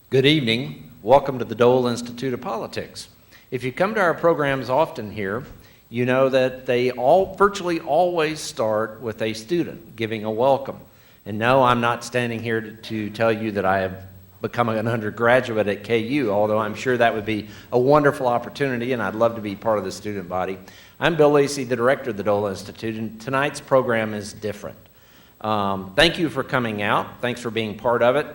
Good evening. Welcome to the Dole Institute of Politics. If you come to our programs often here, you know that they virtually always start with a student giving a welcome. And no, I'm not standing here to tell you that I have become an undergraduate at KU, although I'm sure that would be a wonderful opportunity and I'd love to be part of the student body. I'm Bill Lacey, the director of the Dole Institute, and tonight's program is different. Thank you for coming out. Thanks for being part of it.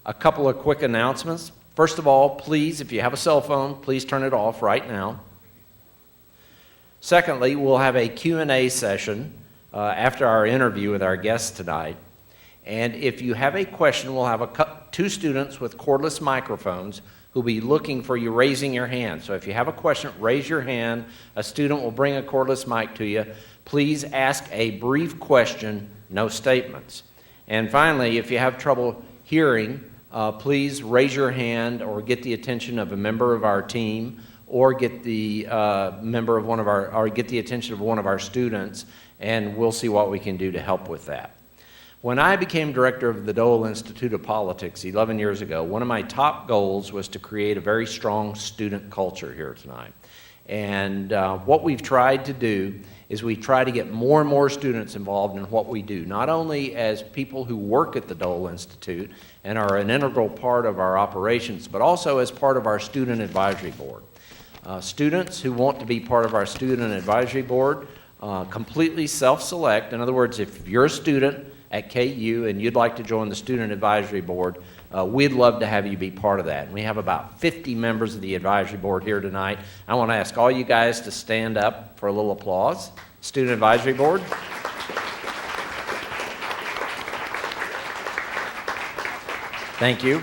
A couple of quick announcements. First of all, please, if you have a cell phone, please turn it off right now. Secondly, we'll have a Q&A session after our interview with our guests tonight. And if you have a question, we'll have two students with cordless microphones who'll be looking for you raising your hand. So if you have a question, raise your hand. A student will bring a cordless mic to you. Please ask a brief question, no statements. And finally, if you have trouble hearing, please raise your hand or get the attention of a member of our team, or get the get the attention of one of our students, and we'll see what we can do to help with that. When I became director of the Dole Institute of Politics 11 years ago, one of my top goals was to create a very strong student culture here tonight. And what we've tried to do is we try to get more and more students involved in what we do, not only as people who work at the Dole Institute and are an integral part of our operations, but also as part of our student advisory board. Students who want to be part of our student advisory board completely self-select. In other words, if you're a student at KU and you'd like to join the student advisory board, we'd love to have you be part of that. And we have about 50 members of the advisory board here tonight. I want to ask all you guys to stand up for a little applause. Student advisory board. Thank you.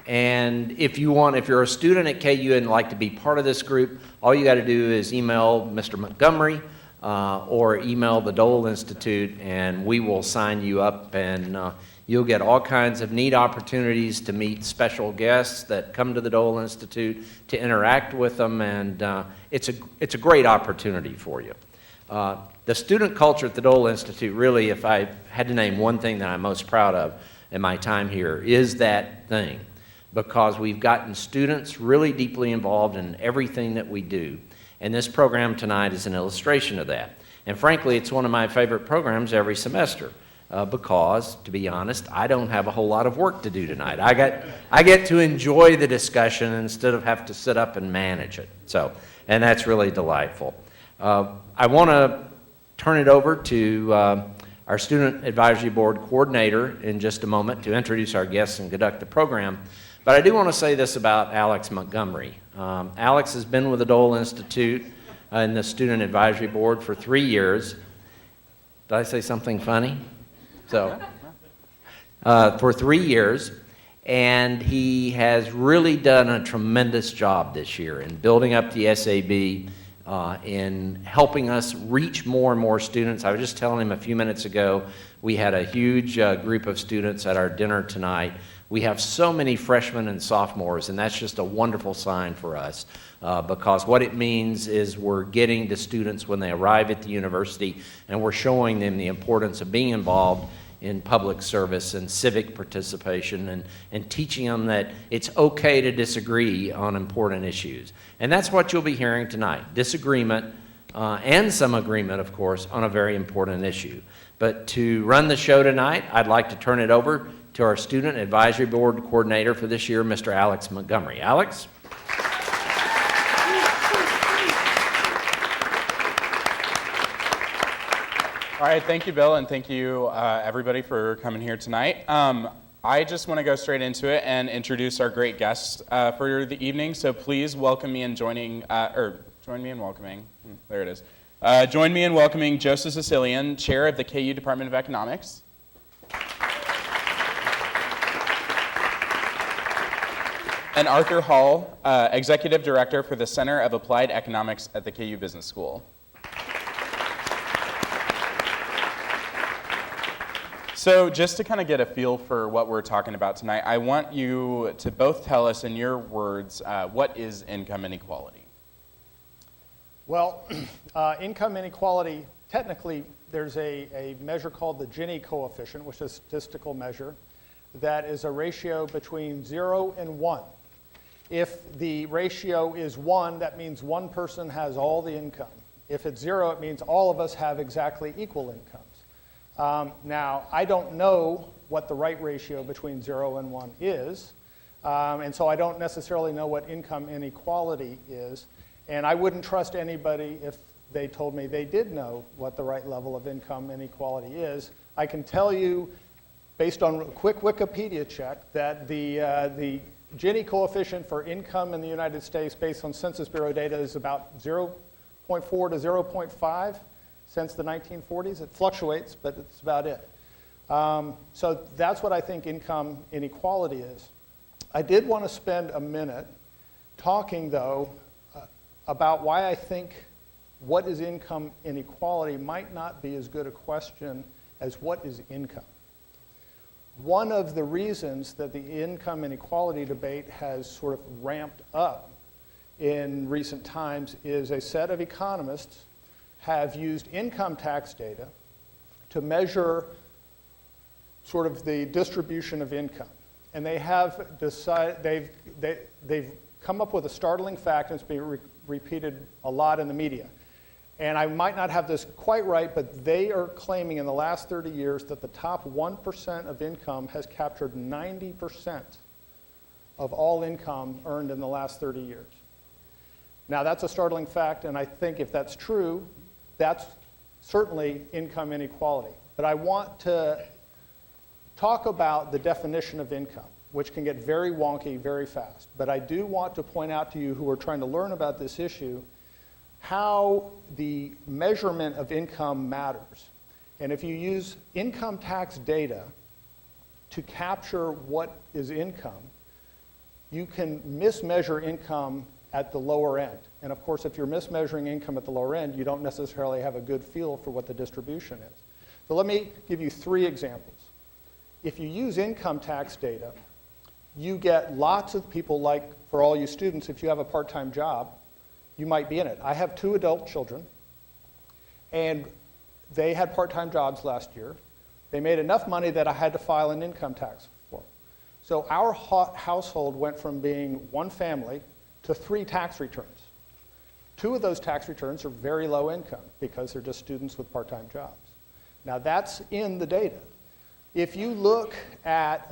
And if you're a student at KU and like to be part of this group, all you got to do is email Mr. Montgomery or email the Dole Institute, and we will sign you up, and you'll get all kinds of neat opportunities to meet special guests that come to the Dole Institute, to interact with them, and it's a great opportunity for you. The student culture at the Dole Institute, really, if I had to name one thing that I'm most proud of in my time here, is that thing, because we've gotten students really deeply involved in everything that we do. And this program tonight is an illustration of that. And frankly, it's one of my favorite programs every semester because, to be honest, I don't have a whole lot of work to do tonight. I get to enjoy the discussion instead of have to sit up and manage it. And that's really delightful. I want to turn it over to our Student Advisory Board coordinator in just a moment to introduce our guests and conduct the program. But I do want to say this about Alex Montgomery. Alex has been with the Dole Institute and the Student Advisory Board for 3 years. Did I say something funny? For 3 years, and he has really done a tremendous job this year in building up the SAB, in helping us reach more and more students. I was just telling him a few minutes ago, we had a huge group of students at our dinner tonight. We have so many freshmen and sophomores, and that's just a wonderful sign for us because what it means is we're getting to students when they arrive at the university, and we're showing them the importance of being involved in public service and civic participation, and teaching them that it's okay to disagree on important issues. And that's what you'll be hearing tonight, disagreement and some agreement, of course, on a very important issue. But to run the show tonight, I'd like to turn it over to our Student Advisory Board coordinator for this year, Mr. Alex Montgomery. Alex? All right, thank you, Bill, and thank you, everybody, for coming here tonight. I just want to go straight into it and introduce our great guests for the evening. So please welcome me in join me in welcoming. There it is. Join me in welcoming Joseph Sicilian, Chair of the KU Department of Economics. And Arthur Hall, Executive Director for the Center of Applied Economics at the KU Business School. So just to kind of get a feel for what we're talking about tonight, I want you to both tell us in your words, what is income inequality? Well, income inequality, technically there's a measure called the Gini coefficient, which is a statistical measure that is a ratio between 0 and 1. If the ratio is 1, that means one person has all the income. If it's 0, it means all of us have exactly equal incomes. Now, I don't know what the right ratio between 0 and 1 is, and so I don't necessarily know what income inequality is, and I wouldn't trust anybody if they told me they did know what the right level of income inequality is. I can tell you, based on a quick Wikipedia check, that the Gini coefficient for income in the United States based on Census Bureau data is about 0.4 to 0.5 since the 1940s. It fluctuates, but it's about it. So that's what I think income inequality is. I did want to spend a minute talking, though, about why I think what is income inequality might not be as good a question as what is income. One of the reasons that the income inequality debate has sort of ramped up in recent times is a set of economists have used income tax data to measure sort of the distribution of income. And they have decided, they've come up with a startling fact, and it's been repeated a lot in the media. And I might not have this quite right, but they are claiming in the last 30 years that the top 1% of income has captured 90% of all income earned in the last 30 years. Now, that's a startling fact, and I think if that's true, that's certainly income inequality. But I want to talk about the definition of income, which can get very wonky very fast. But I do want to point out to you who are trying to learn about this issue how the measurement of income matters. And if you use income tax data to capture what is income, you can mismeasure income at the lower end. And of course, if you're mismeasuring income at the lower end, you don't necessarily have a good feel for what the distribution is. So let me give you 3 examples. If you use income tax data, you get lots of people, like for all you students, if you have a part-time job, you might be in it. I have 2 adult children, and they had part-time jobs last year. They made enough money that I had to file an income tax for. So our household went from being one family to 3 tax returns. 2 of those tax returns are very low income because they're just students with part-time jobs. Now that's in the data. If you look at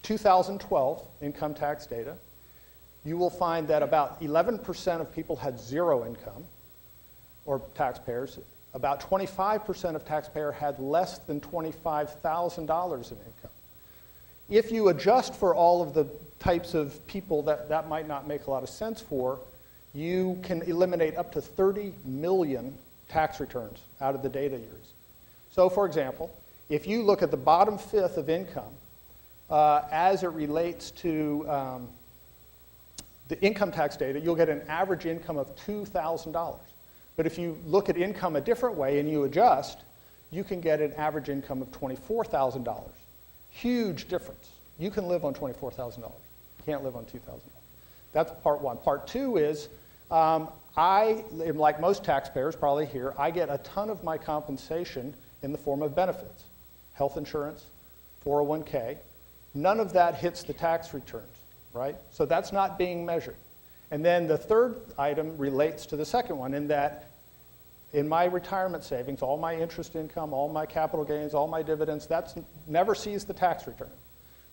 2012 income tax data, you will find that about 11% of people had 0 income, or taxpayers. About 25% of taxpayers had less than $25,000 in income. If you adjust for all of the types of people that might not make a lot of sense for, you can eliminate up to 30 million tax returns out of the data years. So for example, if you look at the bottom fifth of income as it relates to the income tax data, you'll get an average income of $2,000. But if you look at income a different way and you adjust, you can get an average income of $24,000. Huge difference. You can live on $24,000. You can't live on $2,000. That's part one. Part two is, I, like most taxpayers probably here, I get a ton of my compensation in the form of benefits. Health insurance, 401k. None of that hits the tax returns, right? So that's not being measured. And then the third item relates to the second one, in that in my retirement savings, all my interest income, all my capital gains, all my dividends, that never sees the tax return,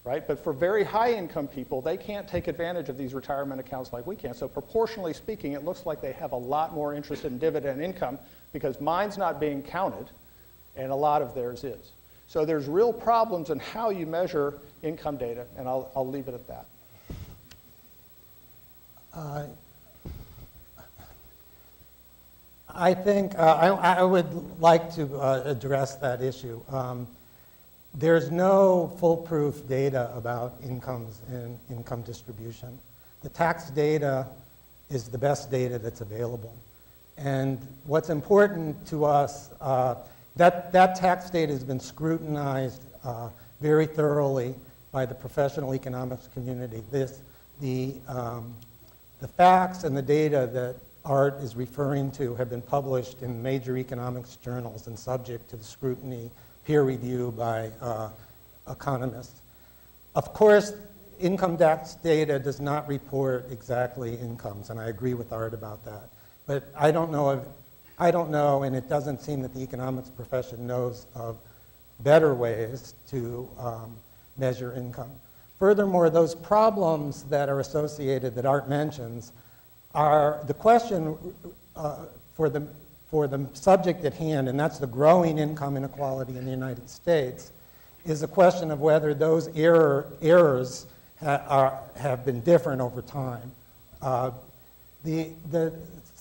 right? But for very high income people, they can't take advantage of these retirement accounts like we can. So proportionally speaking, it looks like they have a lot more interest in dividend income because mine's not being counted and a lot of theirs is. So there's real problems in how you measure income data, and I'll leave it at that. I think I would like to address that issue. There's no foolproof data about incomes and income distribution. The tax data is the best data that's available. And what's important to us, that tax data has been scrutinized very thoroughly by the professional economics community. The facts and the data that Art is referring to have been published in major economics journals and subject to the scrutiny, peer review by economists. Of course, income tax data does not report exactly incomes, and I agree with Art about that. But I don't know, and it doesn't seem that the economics profession knows of better ways to measure income. Furthermore, those problems that are associated, that Art mentions, are the question for the subject at hand, and that's the growing income inequality in the United States, is a question of whether those errors have been different over time.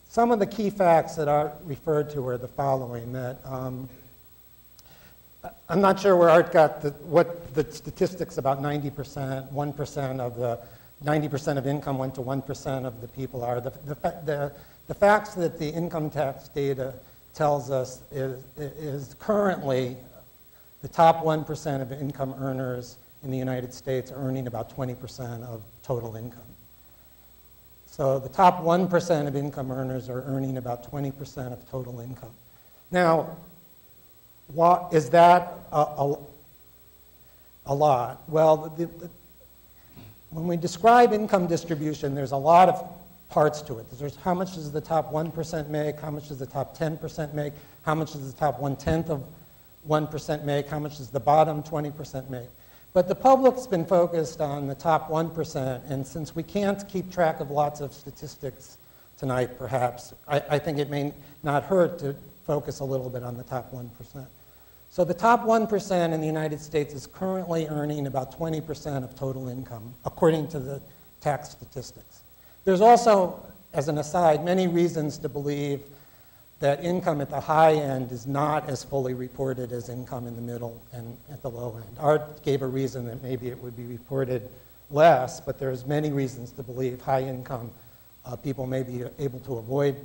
Some of the key facts that Art referred to are the following, that I'm not sure where Art got what the statistics about 90%, 1% of the 90% of income went to 1% of the people are. The facts that the income tax data tells us is currently the top 1% of income earners in the United States are earning about 20% of total income. So the top 1% of income earners are earning about 20% of total income. Now, is that a lot? Well, when we describe income distribution, there's a lot of parts to it. There's how much does the top 1% make, how much does the top 10% make, how much does the top 1/10 of 1% make, how much does the bottom 20% make. But the public's been focused on the top 1%, and since we can't keep track of lots of statistics tonight, perhaps, I think it may not hurt to focus a little bit on the top 1%. So the top 1% in the United States is currently earning about 20% of total income, according to the tax statistics. There's also, as an aside, many reasons to believe that income at the high end is not as fully reported as income in the middle and at the low end. Art gave a reason that maybe it would be reported less, but there's many reasons to believe high income people may be able to avoid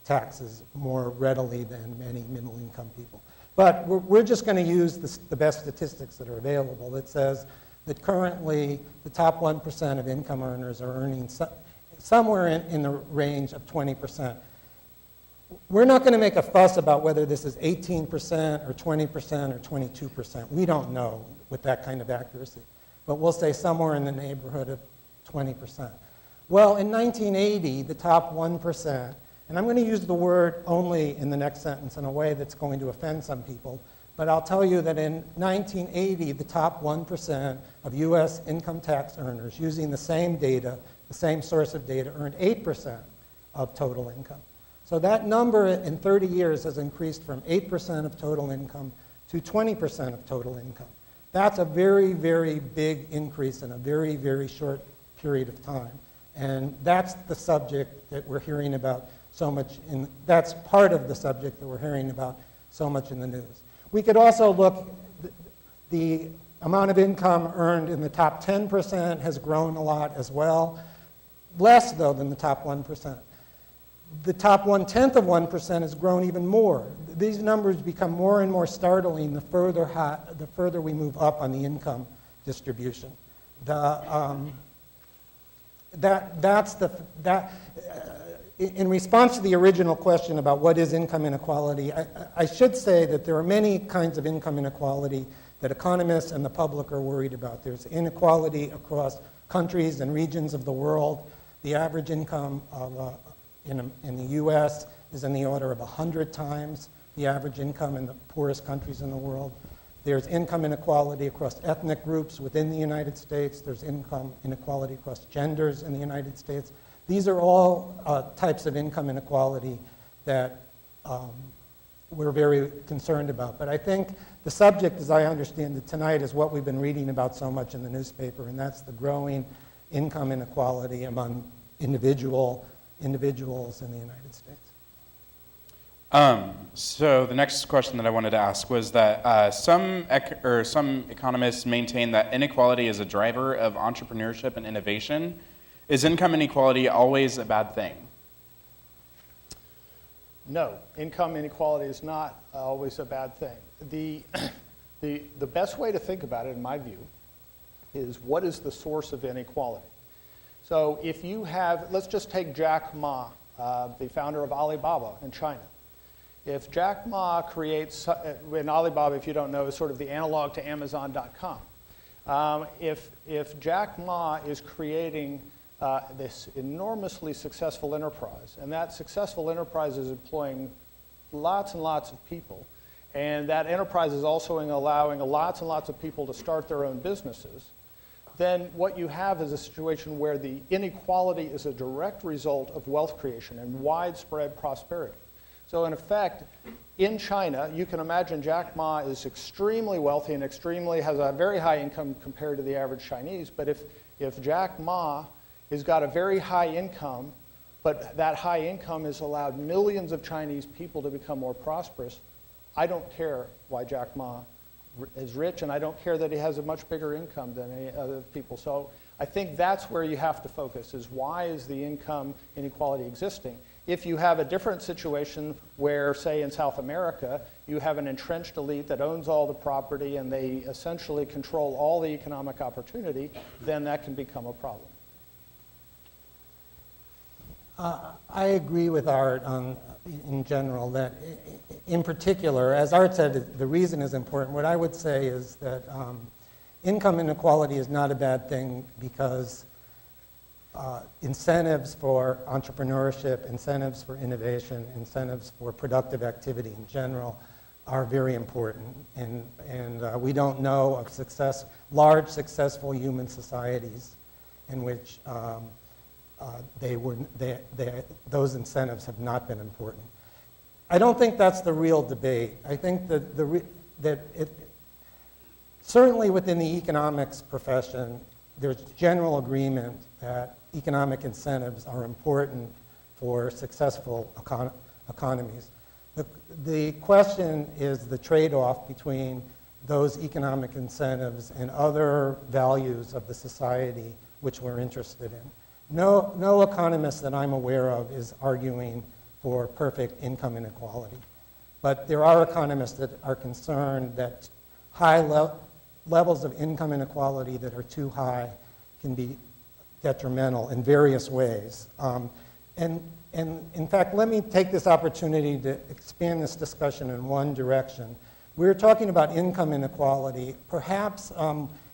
taxes more readily than many middle income people. But we're just going to use the best statistics that are available. It says that currently the top 1% of income earners are earning somewhere in the range of 20%. We're not going to make a fuss about whether this is 18% or 20% or 22%. We don't know with that kind of accuracy. But we'll say somewhere in the neighborhood of 20%. Well, in 1980, the top 1%, and I'm going to use the word only in the next sentence in a way that's going to offend some people, but I'll tell you that in 1980, the top 1% of US income tax earners, using the same data, the same source of data, earned 8% of total income. So that number in 30 years has increased from 8% of total income to 20% of total income. That's a very, very big increase in a very, very short period of time. And that's the subject that we're hearing about so much that's part of the subject that we're hearing about so much in the news. We could also look, the amount of income earned in the top 10% has grown a lot as well, less though than the top 1%. The top 1/10 of 1% has grown even more. These numbers become more and more startling the further we move up on the income distribution. In response to the original question about what is income inequality, I should say that there are many kinds of income inequality that economists and the public are worried about. There's inequality across countries and regions of the world. The average income in the US is in the order of 100 times the average income in the poorest countries in the world. There's income inequality across ethnic groups within the United States. There's income inequality across genders in the United States. These are all types of income inequality that we're very concerned about. But I think the subject, as I understand it tonight, is what we've been reading about so much in the newspaper, and that's the growing income inequality among individuals in the United States. So the next question that I wanted to ask was that some economists maintain that inequality is a driver of entrepreneurship and innovation. Is income inequality always a bad thing? No, income inequality is not always a bad thing. The best way to think about it, in my view, is what is the source of inequality? So if you have, let's just take Jack Ma, the founder of Alibaba in China. If Jack Ma creates, and Alibaba, if you don't know, is sort of the analog to Amazon.com. If Jack Ma is creating this enormously successful enterprise, and that successful enterprise is employing lots and lots of people, and that enterprise is also allowing lots and lots of people to start their own businesses, then what you have is a situation where the inequality is a direct result of wealth creation and widespread prosperity. So in effect, in China, you can imagine Jack Ma is extremely wealthy and has a very high income compared to the average Chinese, but if Jack Ma has got a very high income, but that high income has allowed millions of Chinese people to become more prosperous, I don't care why Jack Ma is rich, and I don't care that he has a much bigger income than any other people. So I think that's where you have to focus, is why is the income inequality existing? If you have a different situation where, say in South America, you have an entrenched elite that owns all the property and they essentially control all the economic opportunity, then that can become a problem. I agree with Art in general that, in particular, as Art said, the reason is important. What I would say is that income inequality is not a bad thing because incentives for entrepreneurship, incentives for innovation, incentives for productive activity in general are very important. And we don't know of large successful human societies in which those incentives have not been important. I don't think that's the real debate. I think that certainly within the economics profession, there's general agreement that economic incentives are important for successful economies. The question is the trade-off between those economic incentives and other values of the society which we're interested in. No economist that I'm aware of is arguing for perfect income inequality. But there are economists that are concerned that high levels of income inequality that are too high can be detrimental in various ways. And in fact, let me take this opportunity to expand this discussion in one direction. We're talking about income inequality. Perhaps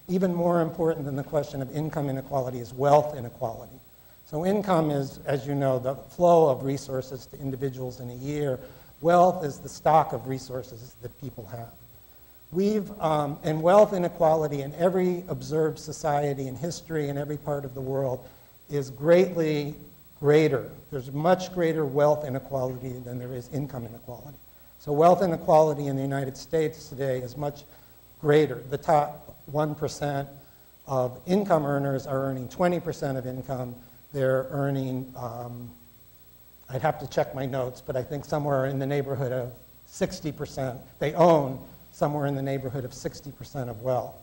even more important than the question of income inequality is wealth inequality. So income is, as you know, the flow of resources to individuals in a year. Wealth is the stock of resources that people have. And wealth inequality in every observed society in history in every part of the world is greatly greater. There's much greater wealth inequality than there is income inequality. So wealth inequality in the United States today is much greater. The top 1% of income earners are earning 20% of income. They're earning, I'd have to check my notes, but I think somewhere in the neighborhood of 60%. They own somewhere in the neighborhood of 60% of wealth.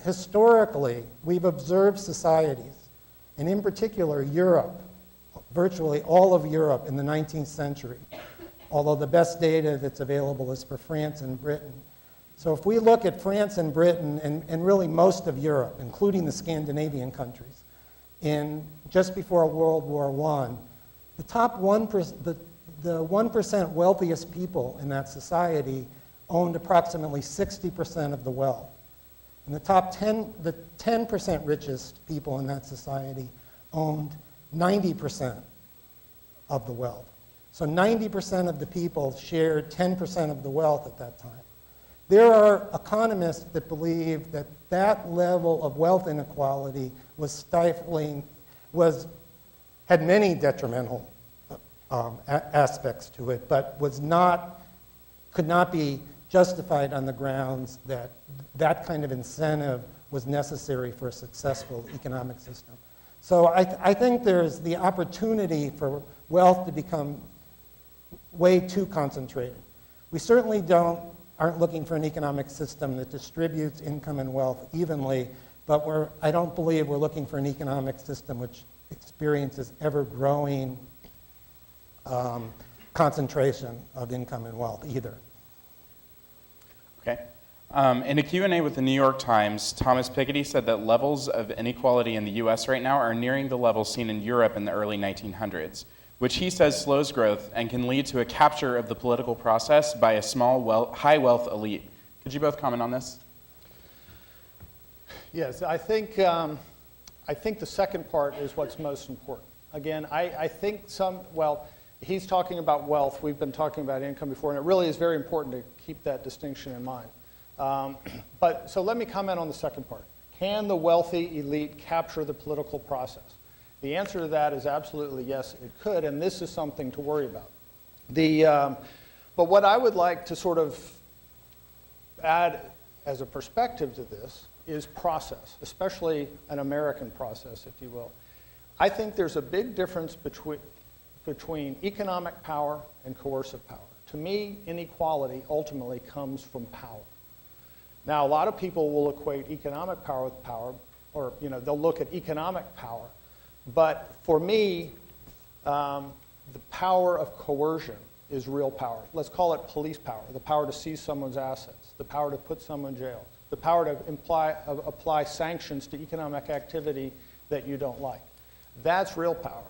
Historically, we've observed societies, and in particular Europe, virtually all of Europe in the 19th century, although the best data that's available is for France and Britain. So if we look at France and Britain, and really most of Europe, including the Scandinavian countries, just before World War I, the top 1%, the 1% wealthiest people in that society owned approximately 60% of the wealth. And the 10% richest people in that society owned 90% of the wealth. So 90% of the people shared 10% of the wealth at that time. There are economists that believe that that level of wealth inequality was stifling, had many detrimental aspects to it, but could not be justified on the grounds that that kind of incentive was necessary for a successful economic system. So I think there's the opportunity for wealth to become way too concentrated. We certainly aren't looking for an economic system that distributes income and wealth evenly, but I don't believe we're looking for an economic system which experiences ever-growing concentration of income and wealth either. Okay. In a Q&A with the New York Times, Thomas Piketty said that levels of inequality in the US right now are nearing the levels seen in Europe in the early 1900s, which he says slows growth and can lead to a capture of the political process by a small high wealth elite. Could you both comment on this? Yes, I think the second part is what's most important. Again, I think he's talking about wealth. We've been talking about income before, and it really is very important to keep that distinction in mind. So let me comment on the second part. Can the wealthy elite capture the political process? The answer to that is absolutely yes, it could, and this is something to worry about. But what I would like to sort of add as a perspective to this is process, especially an American process, if you will. I think there's a big difference between economic power and coercive power. To me, inequality ultimately comes from power. Now, a lot of people will equate economic power with power, or they'll look at economic power. But for me, the power of coercion is real power. Let's call it police power, the power to seize someone's assets, the power to put someone in jail, the power to apply sanctions to economic activity that you don't like. That's real power.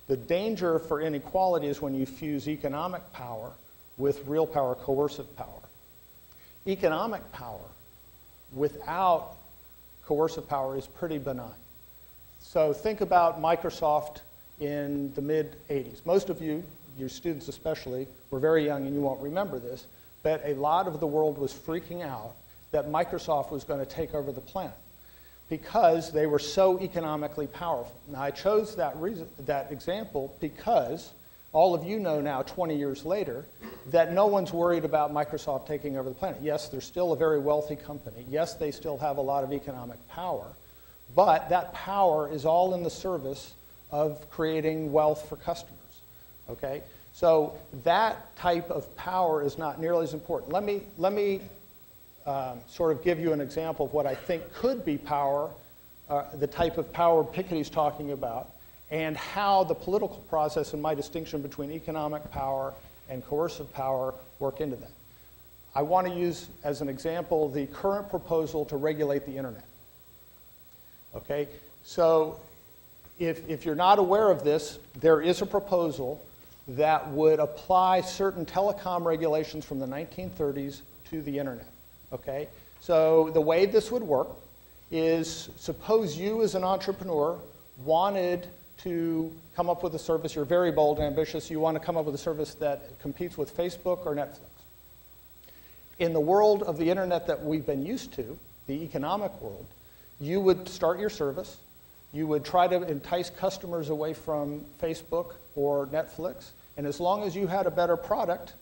The danger for inequality is when you fuse economic power with real power, coercive power. Economic power without coercive power is pretty benign. So think about Microsoft in the mid-'80s. Most of you, your students especially, were very young and you won't remember this, but a lot of the world was freaking out that Microsoft was going to take over the planet because they were so economically powerful. Now, I chose that example because all of you know now, 20 years later, that no one's worried about Microsoft taking over the planet. Yes, they're still a very wealthy company. Yes, they still have a lot of economic power, but that power is all in the service of creating wealth for customers, okay? So that type of power is not nearly as important. Let me sort of give you an example of what I think could be power, the type of power Piketty's talking about, and how the political process and my distinction between economic power and coercive power work into that. I want to use as an example the current proposal to regulate the internet. Okay, so if you're not aware of this, there is a proposal that would apply certain telecom regulations from the 1930s to the internet. Okay, so the way this would work is, suppose you as an entrepreneur wanted to come up with a service, you're very bold and ambitious, you want to come up with a service that competes with Facebook or Netflix. In the world of the internet that we've been used to, the economic world, you would start your service, you would try to entice customers away from Facebook or Netflix, and as long as you had a better product,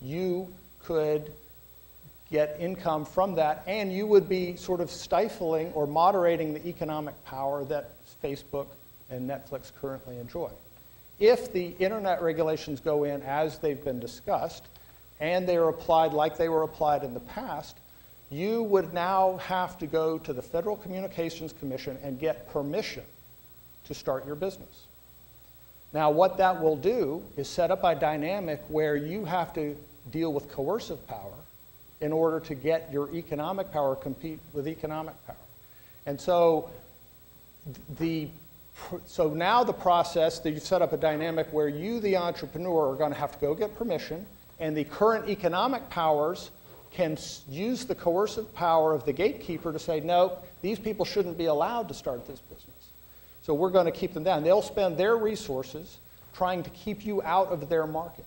you could get income from that, and you would be sort of stifling or moderating the economic power that Facebook and Netflix currently enjoy. If the internet regulations go in as they've been discussed, and they are applied like they were applied in the past, you would now have to go to the Federal Communications Commission and get permission to start your business. Now, what that will do is set up a dynamic where you have to deal with coercive power in order to get your economic power compete with economic power. And so now the process that you've set up a dynamic where you, the entrepreneur, are going to have to go get permission, and the current economic powers can use the coercive power of the gatekeeper to say, no, these people shouldn't be allowed to start this business. So we're going to keep them down. They'll spend their resources trying to keep you out of their market.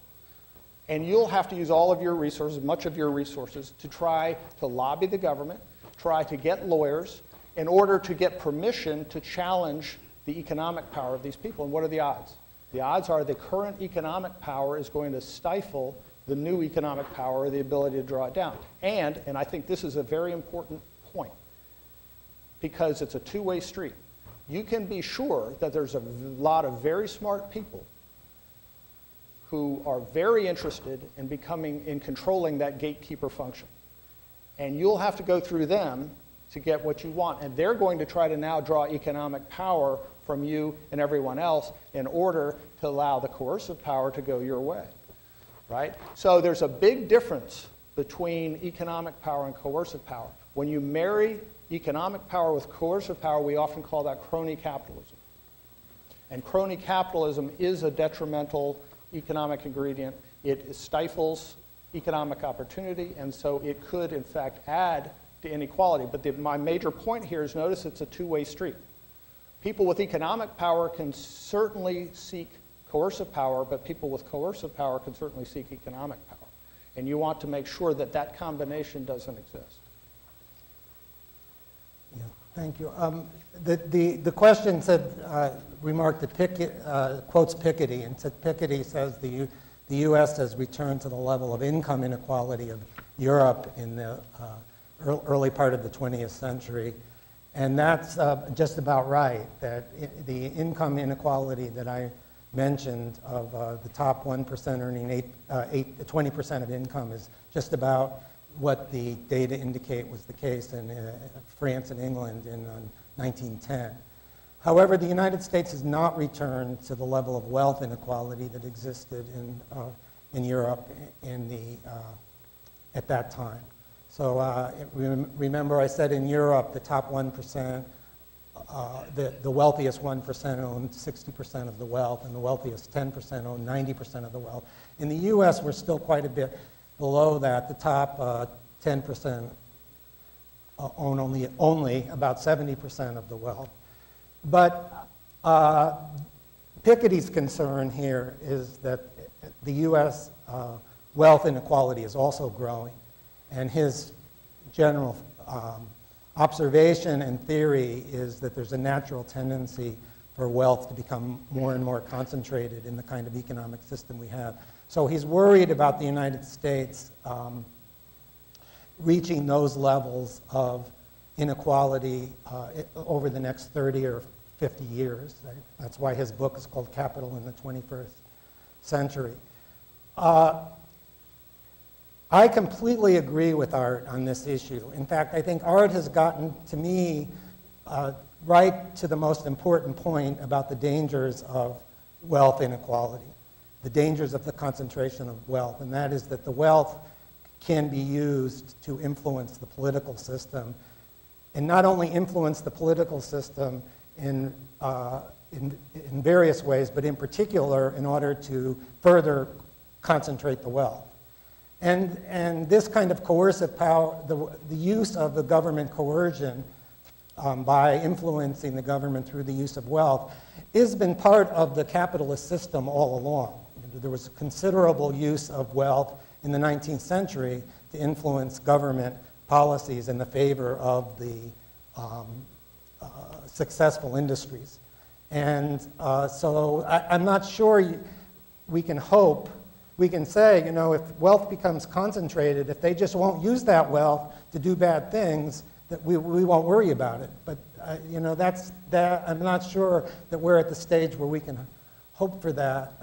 And you'll have to use all of your resources, much of your resources, to try to lobby the government, try to get lawyers, in order to get permission to challenge the economic power of these people. And what are the odds? The odds are the current economic power is going to stifle the new economic power, the ability to draw it down. And I think this is a very important point, because it's a two-way street. You can be sure that there's a lot of very smart people who are very interested in controlling that gatekeeper function. And you'll have to go through them to get what you want. And they're going to try to now draw economic power from you and everyone else in order to allow the coercive power to go your way, right? So there's a big difference between economic power and coercive power. When you marry economic power with coercive power, we often call that crony capitalism. And crony capitalism is a detrimental economic ingredient. It stifles economic opportunity, and so it could, in fact, add to inequality. But my major point here is notice it's a two-way street. People with economic power can certainly seek coercive power, but people with coercive power can certainly seek economic power. And you want to make sure that that combination doesn't exist. Yeah, thank you. The question said, remarked that quotes Piketty, and said Piketty says the U.S. has returned to the level of income inequality of Europe in the early part of the 20th century. And that's just about right, that the income inequality that I mentioned of the top 1% earning 20% of income is just about what the data indicate was the case in France and England in 1910. However, the United States has not returned to the level of wealth inequality that existed in Europe at that time. So remember I said in Europe, the top 1%, the wealthiest 1% owned 60% of the wealth, and the wealthiest 10% owned 90% of the wealth. In the U.S., we're still quite a bit below that. The top 10% own only about 70% of the wealth. But Piketty's concern here is that the U.S. Wealth inequality is also growing, and his general observation and theory is that there's a natural tendency for wealth to become more and more concentrated in the kind of economic system we have. So he's worried about the United States reaching those levels of inequality over the next 30 or 50 years. That's why his book is called Capital in the 21st Century. I completely agree with Art on this issue. In fact, I think Art has gotten, to me, right to the most important point about the dangers of wealth inequality, the dangers of the concentration of wealth, and that is that the wealth can be used to influence the political system, and not only influence the political system in various ways, but in particular in order to further concentrate the wealth. And this kind of coercive power, the use of the government coercion by influencing the government through the use of wealth has been part of the capitalist system all along. There was considerable use of wealth in the 19th century to influence government policies in the favor of the successful industries. And so I'm not sure we can hope. We can say, you know, if wealth becomes concentrated, if they just won't use that wealth to do bad things, that we won't worry about it. But, you know, I'm not sure that we're at the stage where we can hope for that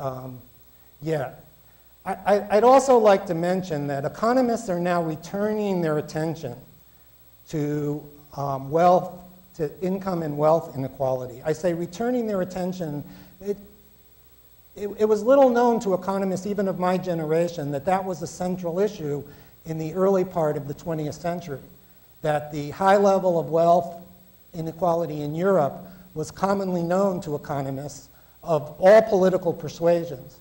yet. I'd also like to mention that economists are now returning their attention to wealth, to income and wealth inequality. I say returning their attention. It was little known to economists, even of my generation, that that was a central issue in the early part of the 20th century, that the high level of wealth inequality in Europe was commonly known to economists of all political persuasions.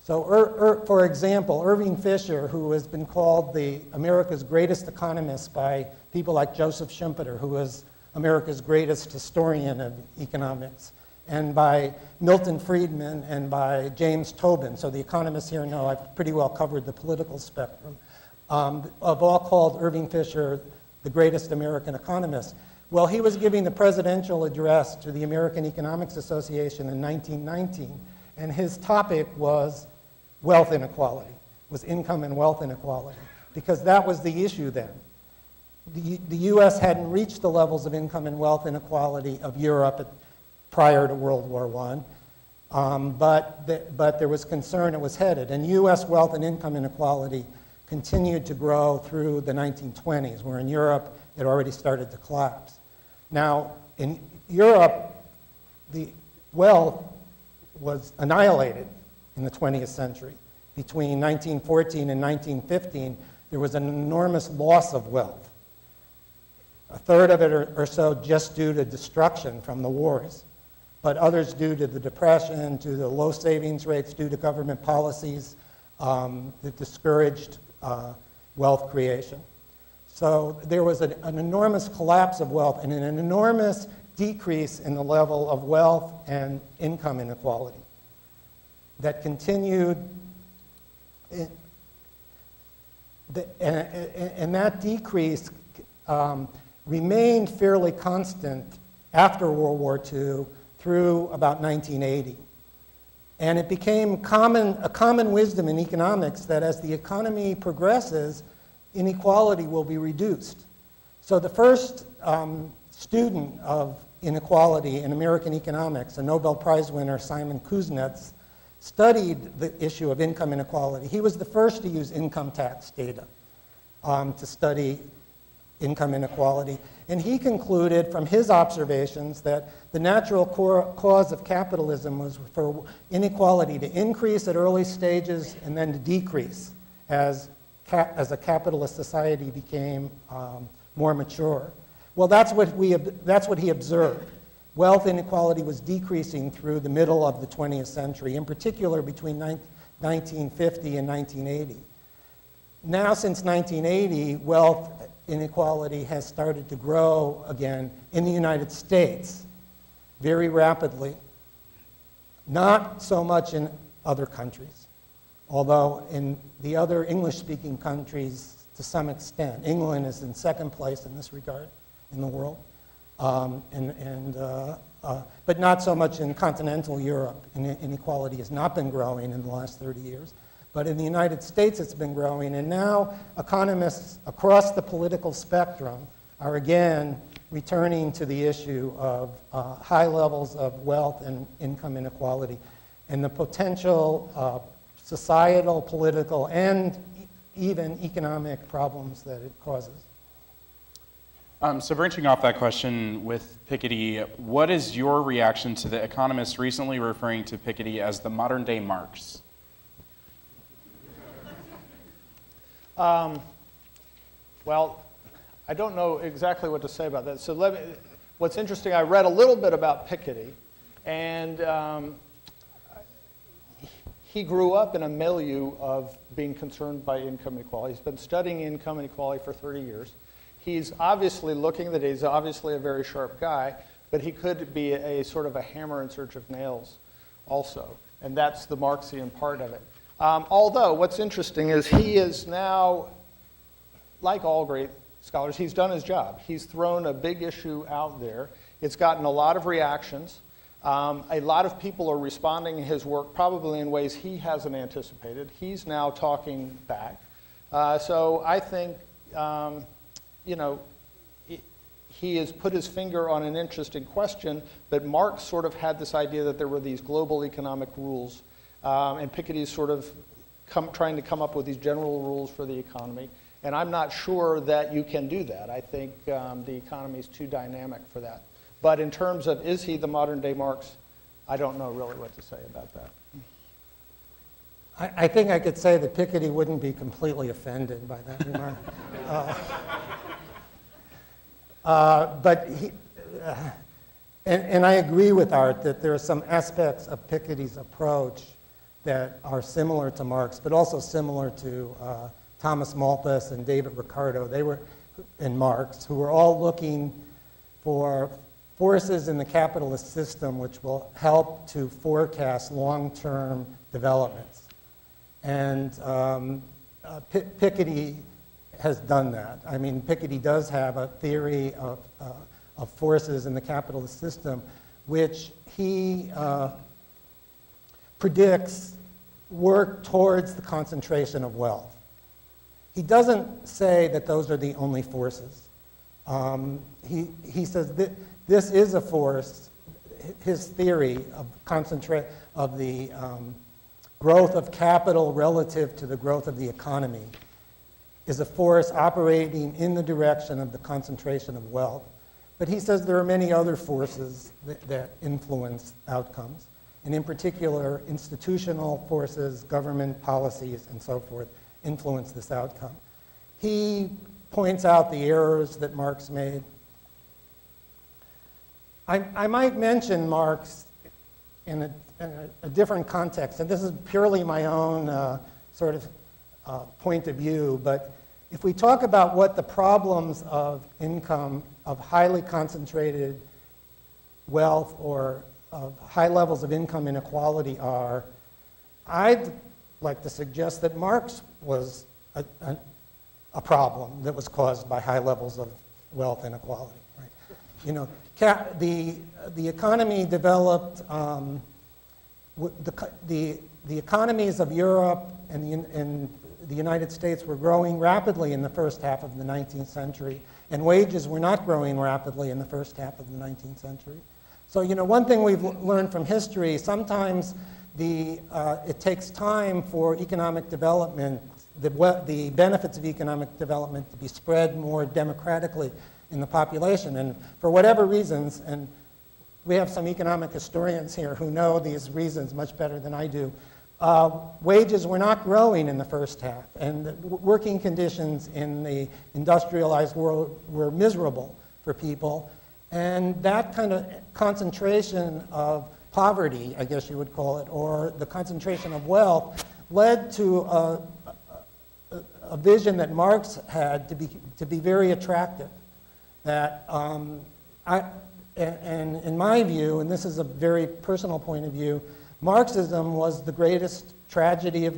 So, for example, Irving Fisher, who has been called America's greatest economist by people like Joseph Schumpeter, who was America's greatest historian of economics, and by Milton Friedman and by James Tobin. So the economists here know I've pretty well covered the political spectrum. Of all called Irving Fisher the greatest American economist. Well, he was giving the presidential address to the American Economics Association in 1919, and his topic was wealth inequality, was income and wealth inequality, because that was the issue then. The U.S. hadn't reached the levels of income and wealth inequality of Europe prior to World War I, but there was concern it was headed. And U.S. wealth and income inequality continued to grow through the 1920s, where in Europe it already started to collapse. Now, in Europe, the wealth was annihilated in the 20th century. Between 1914 and 1915, there was an enormous loss of wealth. A third of it or so just due to destruction from the wars, but others due to the Depression, to the low savings rates, due to government policies that discouraged wealth creation. So there was an enormous collapse of wealth and an enormous decrease in the level of wealth and income inequality that continued, and that decrease remained fairly constant after World War II through about 1980. And it became a common wisdom in economics that as the economy progresses, inequality will be reduced. So the first student of inequality in American economics, a Nobel Prize winner, Simon Kuznets, studied the issue of income inequality. He was the first to use income tax data to study income inequality. And he concluded from his observations that the natural cause of capitalism was for inequality to increase at early stages and then to decrease as a capitalist society became more mature. Well, that's what he observed. Wealth inequality was decreasing through the middle of the 20th century, in particular between 1950 and 1980. Now, since 1980, wealth inequality has started to grow again in the United States very rapidly. Not so much in other countries, although in the other English-speaking countries to some extent. England is in second place in this regard in the world, but not so much in continental Europe. Inequality has not been growing in the last 30 years. But in the United States, it's been growing, and now economists across the political spectrum are again returning to the issue of high levels of wealth and income inequality and the potential societal, political, and even economic problems that it causes. So branching off that question with Piketty, what is your reaction to the economists recently referring to Piketty as the modern-day Marx? Well, I don't know exactly what to say about that. So what's interesting, I read a little bit about Piketty, and he grew up in a milieu of being concerned by income inequality. He's been studying income inequality for 30 years. He's obviously looking that he's obviously a very sharp guy, but he could be a sort of a hammer in search of nails also, and that's the Marxian part of it. Although, what's interesting is he is now, like all great scholars, he's done his job. He's thrown a big issue out there. It's gotten a lot of reactions. A lot of people are responding to his work probably in ways he hasn't anticipated. He's now talking back. So I think, he has put his finger on an interesting question, but Marx sort of had this idea that there were these global economic rules. And Piketty is sort of trying to come up with these general rules for the economy. And I'm not sure that you can do that. I think the economy is too dynamic for that. But in terms of is he the modern day Marx, I don't know really what to say about that. I think I could say that Piketty wouldn't be completely offended by that remark. But and I agree with Art that there are some aspects of Piketty's approach that are similar to Marx, but also similar to Thomas Malthus and David Ricardo. They were, and Marx, who were all looking for forces in the capitalist system which will help to forecast long-term developments. And Piketty has done that. I mean, Piketty does have a theory of forces in the capitalist system which he predicts work towards the concentration of wealth. He doesn't say that those are the only forces. He says that this is a force. His theory of the growth of capital relative to the growth of the economy is a force operating in the direction of the concentration of wealth. But he says there are many other forces that influence outcomes, and in particular, institutional forces, government policies, and so forth influence this outcome. He points out the errors that Marx made. I might mention Marx in a different context, and this is purely my own sort of point of view, but if we talk about what the problems of income, of highly concentrated wealth or of high levels of income inequality are, I'd like to suggest that Marx was a problem that was caused by high levels of wealth inequality. Right? You know, the economy developed, the economies of Europe and the United States were growing rapidly in the first half of the 19th century, and wages were not growing rapidly in the first half of the 19th century. So, you know, one thing we've learned from history, sometimes it takes time for economic development, the benefits of economic development to be spread more democratically in the population. And for whatever reasons, and we have some economic historians here who know these reasons much better than I do, wages were not growing in the first half, and working conditions in the industrialized world were miserable for people. And that kind of concentration of poverty, I guess you would call it, or the concentration of wealth, led to a vision that Marx had to be very attractive. That and in my view, and this is a very personal point of view, Marxism was the greatest tragedy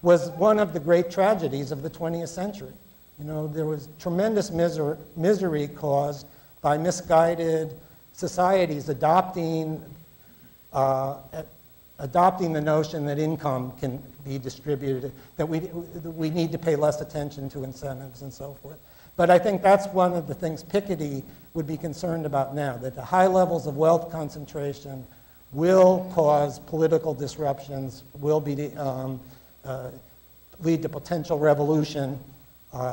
was one of the great tragedies of the 20th century. You know, there was tremendous misery caused by misguided societies adopting the notion that income can be distributed, that we need to pay less attention to incentives and so forth. But I think that's one of the things Piketty would be concerned about now, that the high levels of wealth concentration will cause political disruptions, will be, lead to potential revolution.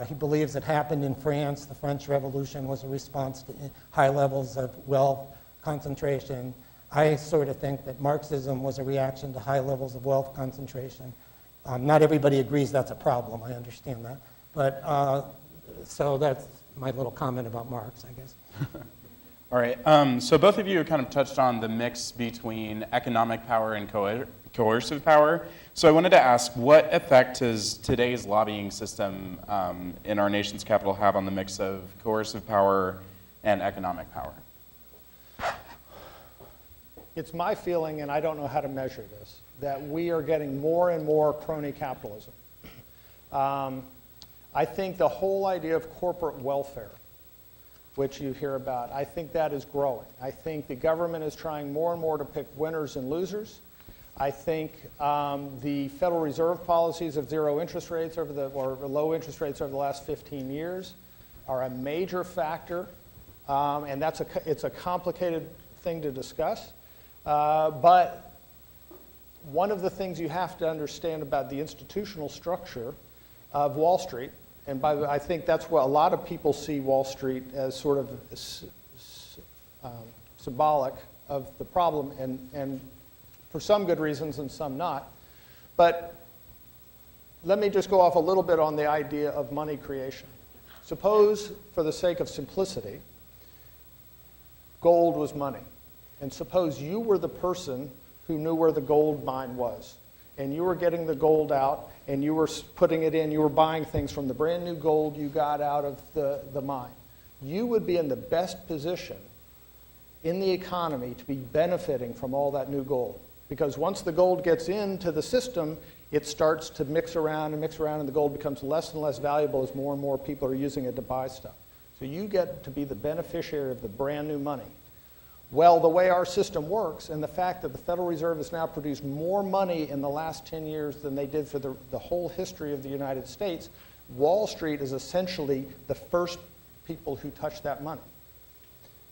He believes it happened in France. The French Revolution was a response to high levels of wealth concentration. I sort of think that Marxism was a reaction to high levels of wealth concentration. Not everybody agrees that's a problem, I understand that. But so that's my little comment about Marx, I guess. All right, so both of you kind of touched on the mix between economic power and coercive power. So I wanted to ask, what effect does today's lobbying system in our nation's capital have on the mix of coercive power and economic power? It's my feeling, and I don't know how to measure this, that we are getting more and more crony capitalism. I think the whole idea of corporate welfare, which you hear about, I think that is growing. I think the government is trying more and more to pick winners and losers. I think the Federal Reserve policies of zero interest rates or low interest rates over the last 15 years are a major factor, and it's a complicated thing to discuss. But one of the things you have to understand about the institutional structure of Wall Street, and I think that's what a lot of people see Wall Street as sort of symbolic of the problem, and for some good reasons and some not. But let me just go off a little bit on the idea of money creation. Suppose, for the sake of simplicity, gold was money. And suppose you were the person who knew where the gold mine was, and you were getting the gold out, and you were putting it in, you were buying things from the brand new gold you got out of the mine. You would be in the best position in the economy to be benefiting from all that new gold. Because once the gold gets into the system, it starts to mix around, and the gold becomes less and less valuable as more and more people are using it to buy stuff. So you get to be the beneficiary of the brand new money. Well, the way our system works, and the fact that the Federal Reserve has now produced more money in the last 10 years than they did for the whole history of the United States, Wall Street is essentially the first people who touch that money.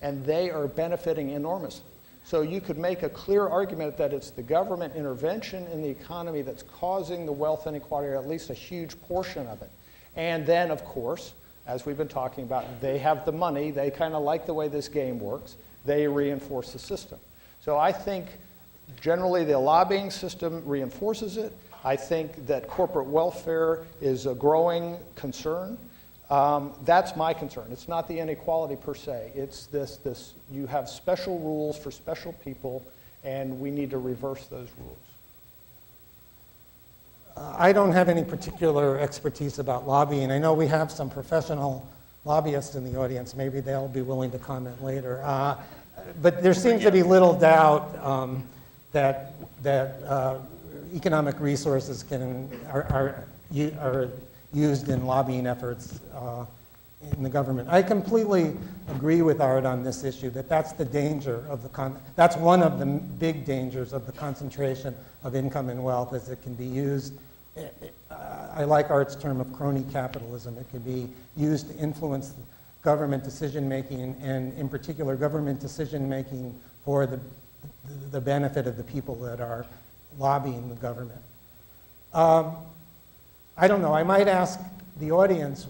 And they are benefiting enormously. So you could make a clear argument that it's the government intervention in the economy that's causing the wealth inequality, or at least a huge portion of it. And then, of course, as we've been talking about, they have the money. They kind of like the way this game works. They reinforce the system. So I think generally the lobbying system reinforces it. I think that corporate welfare is a growing concern. That's my concern. It's not the inequality per se. It's this you have special rules for special people, and we need to reverse those rules. I don't have any particular expertise about lobbying. I know we have some professional lobbyists in the audience. Maybe they'll be willing to comment later. But there seems to be little doubt that economic resources are used in lobbying efforts in the government. I completely agree with Art on this issue, that that's the danger of that's one of the big dangers of the concentration of income and wealth, is it can be used, I like Art's term of crony capitalism. It can be used to influence government decision-making, and in particular government decision-making for the benefit of the people that are lobbying the government. I don't know, I might ask the audience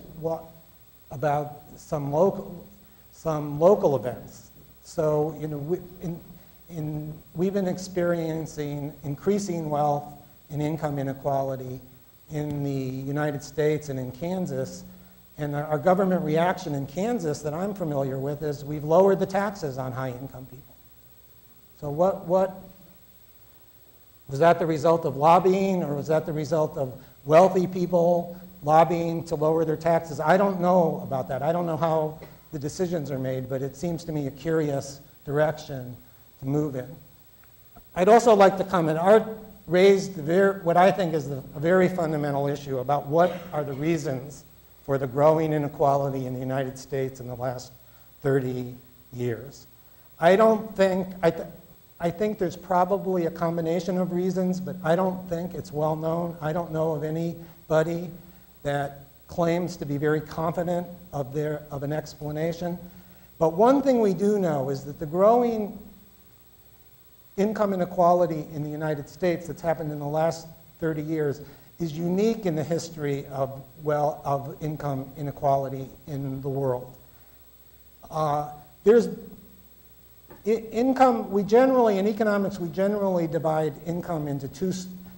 about some local events. So, you know, we've been experiencing increasing wealth and income inequality in the United States and in Kansas. And our government reaction in Kansas that I'm familiar with is we've lowered the taxes on high-income people. So what was that the result of lobbying, or was that the result of wealthy people lobbying to lower their taxes? I don't know about that. I don't know how the decisions are made, but it seems to me a curious direction to move in. I'd also like to comment, Art raised what I think is a very fundamental issue about what are the reasons for the growing inequality in the United States in the last 30 years. I think there's probably a combination of reasons, but I don't think it's well known. I don't know of anybody that claims to be very confident of an explanation. But one thing we do know is that the growing income inequality in the United States that's happened in the last 30 years is unique in the history of income inequality in the world. In economics, we generally divide income into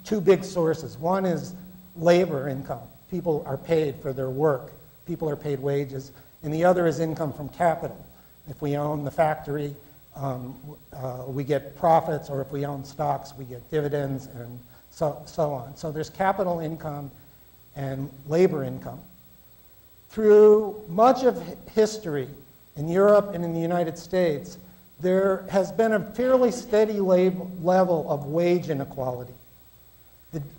two big sources. One is labor income. People are paid for their work. People are paid wages. And the other is income from capital. If we own the factory, we get profits, or if we own stocks, we get dividends, and so on. So there's capital income and labor income. Through much of history in Europe and in the United States, there has been a fairly steady level of wage inequality.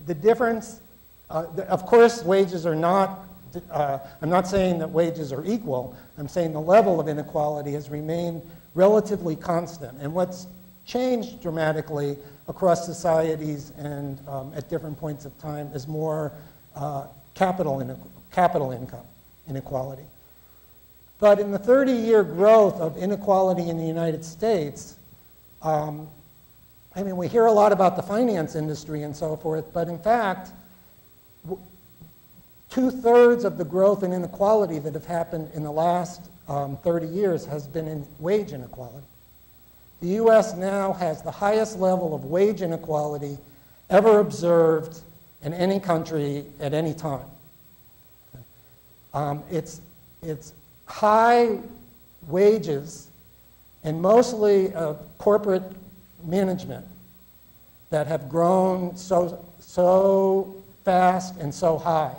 The difference, of course, wages are not, I'm not saying that wages are equal. I'm saying the level of inequality has remained relatively constant. And what's changed dramatically across societies and at different points of time is more capital income inequality. But in the 30-year growth of inequality in the United States, we hear a lot about the finance industry and so forth, but in fact, 2/3 of the growth in inequality that have happened in the last 30 years has been in wage inequality. The U.S. now has the highest level of wage inequality ever observed in any country at any time. It's high wages and mostly corporate management that have grown so fast and so high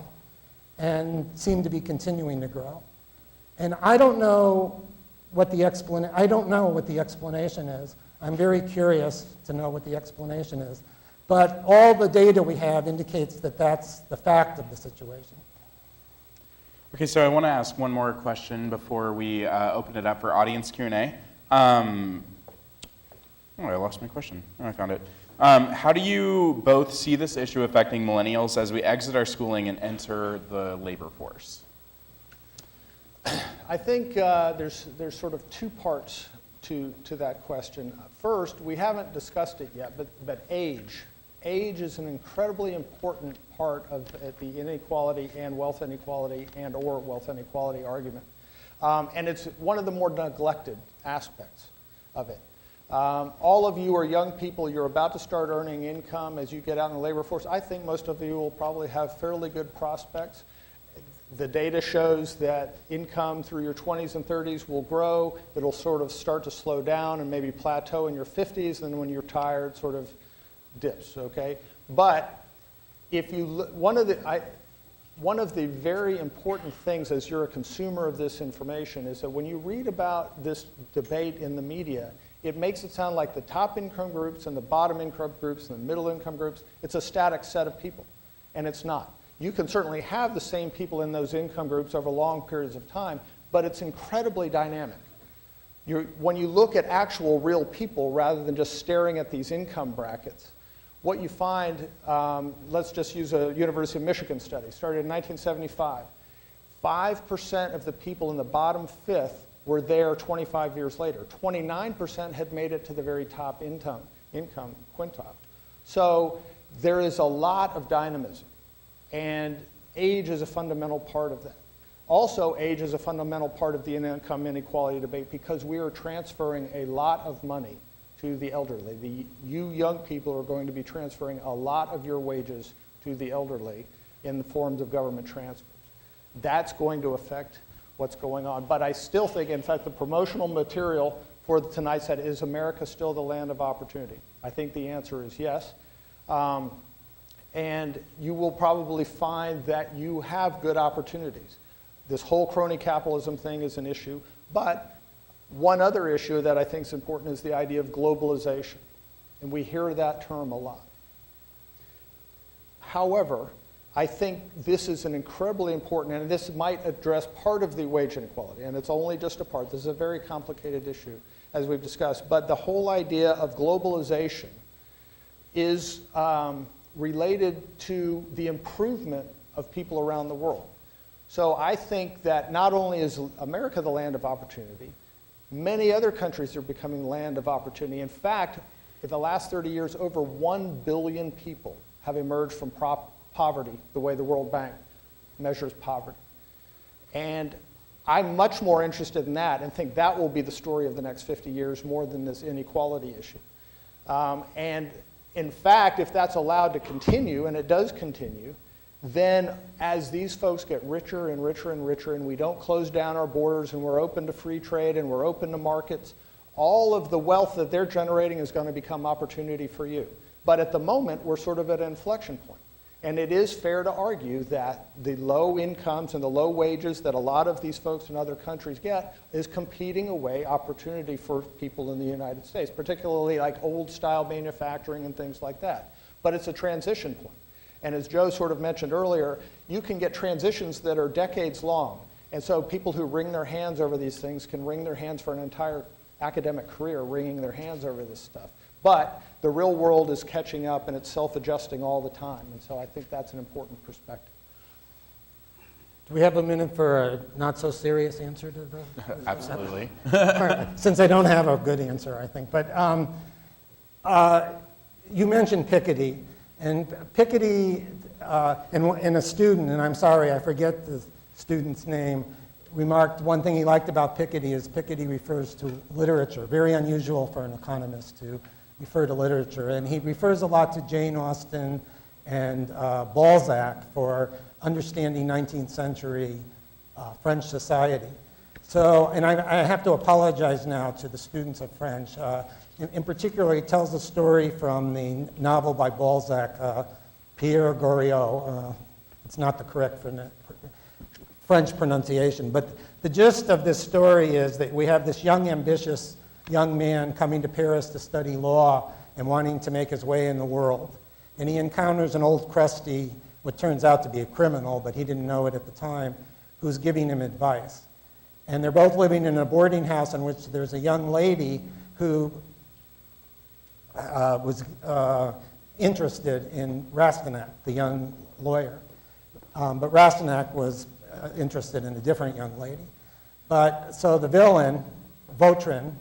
and seem to be continuing to grow. And I don't know what the explanation is. I'm very curious to know what the explanation is. But all the data we have indicates that that's the fact of the situation. Okay, so I want to ask one more question before we open it up for audience Q&A. I lost my question. Oh, I found it. How do you both see this issue affecting millennials as we exit our schooling and enter the labor force? I think there's sort of two parts to that question. First, we haven't discussed it yet, but age. Age is an incredibly important part of the inequality and wealth inequality or wealth inequality argument. And it's one of the more neglected aspects of it. All of you are young people. You're about to start earning income as you get out in the labor force. I think most of you will probably have fairly good prospects. The data shows that income through your 20s and 30s will grow. It'll sort of start to slow down and maybe plateau in your 50s, and when you're tired, sort of dips, okay? But if you look, one of the very important things as you're a consumer of this information is that when you read about this debate in the media, it makes it sound like the top income groups and the bottom income groups and the middle income groups, it's a static set of people, and it's not. You can certainly have the same people in those income groups over long periods of time, but it's incredibly dynamic. When you look at actual real people rather than just staring at these income brackets, what you find, let's just use a University of Michigan study, started in 1975. 5% of the people in the bottom fifth were there 25 years later. 29% had made it to the very top income quintile. So there is a lot of dynamism, and age is a fundamental part of that. Also, age is a fundamental part of the income inequality debate because we are transferring a lot of money to the elderly. You young people are going to be transferring a lot of your wages to the elderly in the forms of government transfers. That's going to affect what's going on. But I still think, in fact, the promotional material for tonight's set is America still the land of opportunity? I think the answer is yes. And you will probably find that you have good opportunities. This whole crony capitalism thing is an issue, but one other issue that I think is important is the idea of globalization, and we hear that term a lot. However, I think this is an incredibly important, and this might address part of the wage inequality, and it's only just a part. This is a very complicated issue, as we've discussed, but the whole idea of globalization is related to the improvement of people around the world. So I think that not only is America the land of opportunity, many other countries are becoming the land of opportunity. In fact, in the last 30 years, over 1 billion people have emerged from poverty, the way the World Bank measures poverty. And I'm much more interested in that and think that will be the story of the next 50 years more than this inequality issue. And in fact, if that's allowed to continue, and it does continue, then as these folks get richer and richer and richer and we don't close down our borders and we're open to free trade and we're open to markets, all of the wealth that they're generating is going to become opportunity for you. But at the moment, we're sort of at an inflection point. And it is fair to argue that the low incomes and the low wages that a lot of these folks in other countries get is competing away opportunity for people in the United States, particularly like old-style manufacturing and things like that. But it's a transition point. And as Joe sort of mentioned earlier, you can get transitions that are decades long. And so people who wring their hands over these things can wring their hands for an entire academic career wringing their hands over this stuff. But the real world is catching up and it's self-adjusting all the time. And so I think that's an important perspective. Do we have a minute for a not-so-serious answer to the? Absolutely. Since I don't have a good answer, I think. But you mentioned Piketty. And Piketty and a student, and I'm sorry, I forget the student's name, remarked one thing he liked about Piketty is Piketty refers to literature. Very unusual for an economist to refer to literature. And he refers a lot to Jane Austen and Balzac for understanding 19th century French society. So, and I have to apologize now to the students of French. In particular, he tells a story from the novel by Balzac, Pierre Goriot. It's not the correct French pronunciation, but the gist of this story is that we have this young, ambitious young man coming to Paris to study law and wanting to make his way in the world. And he encounters an old crusty, what turns out to be a criminal, but he didn't know it at the time, who's giving him advice. And they're both living in a boarding house in which there's a young lady who was interested in Rastignac, the young lawyer. But Rastignac was interested in a different young lady. But so the villain, Vautrin,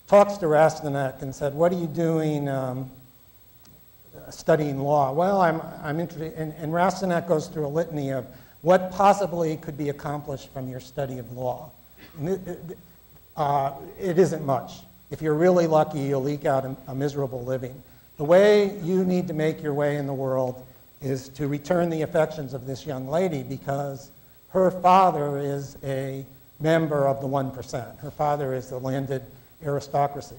talks to Rastignac and said, "What are you doing studying law?" "Well, I'm interested," and Rastignac goes through a litany of what possibly could be accomplished from your study of law. And it isn't much. If you're really lucky, you'll eke out a miserable living. The way you need to make your way in the world is to return the affections of this young lady because her father is a member of the 1%. Her father is the landed aristocracy.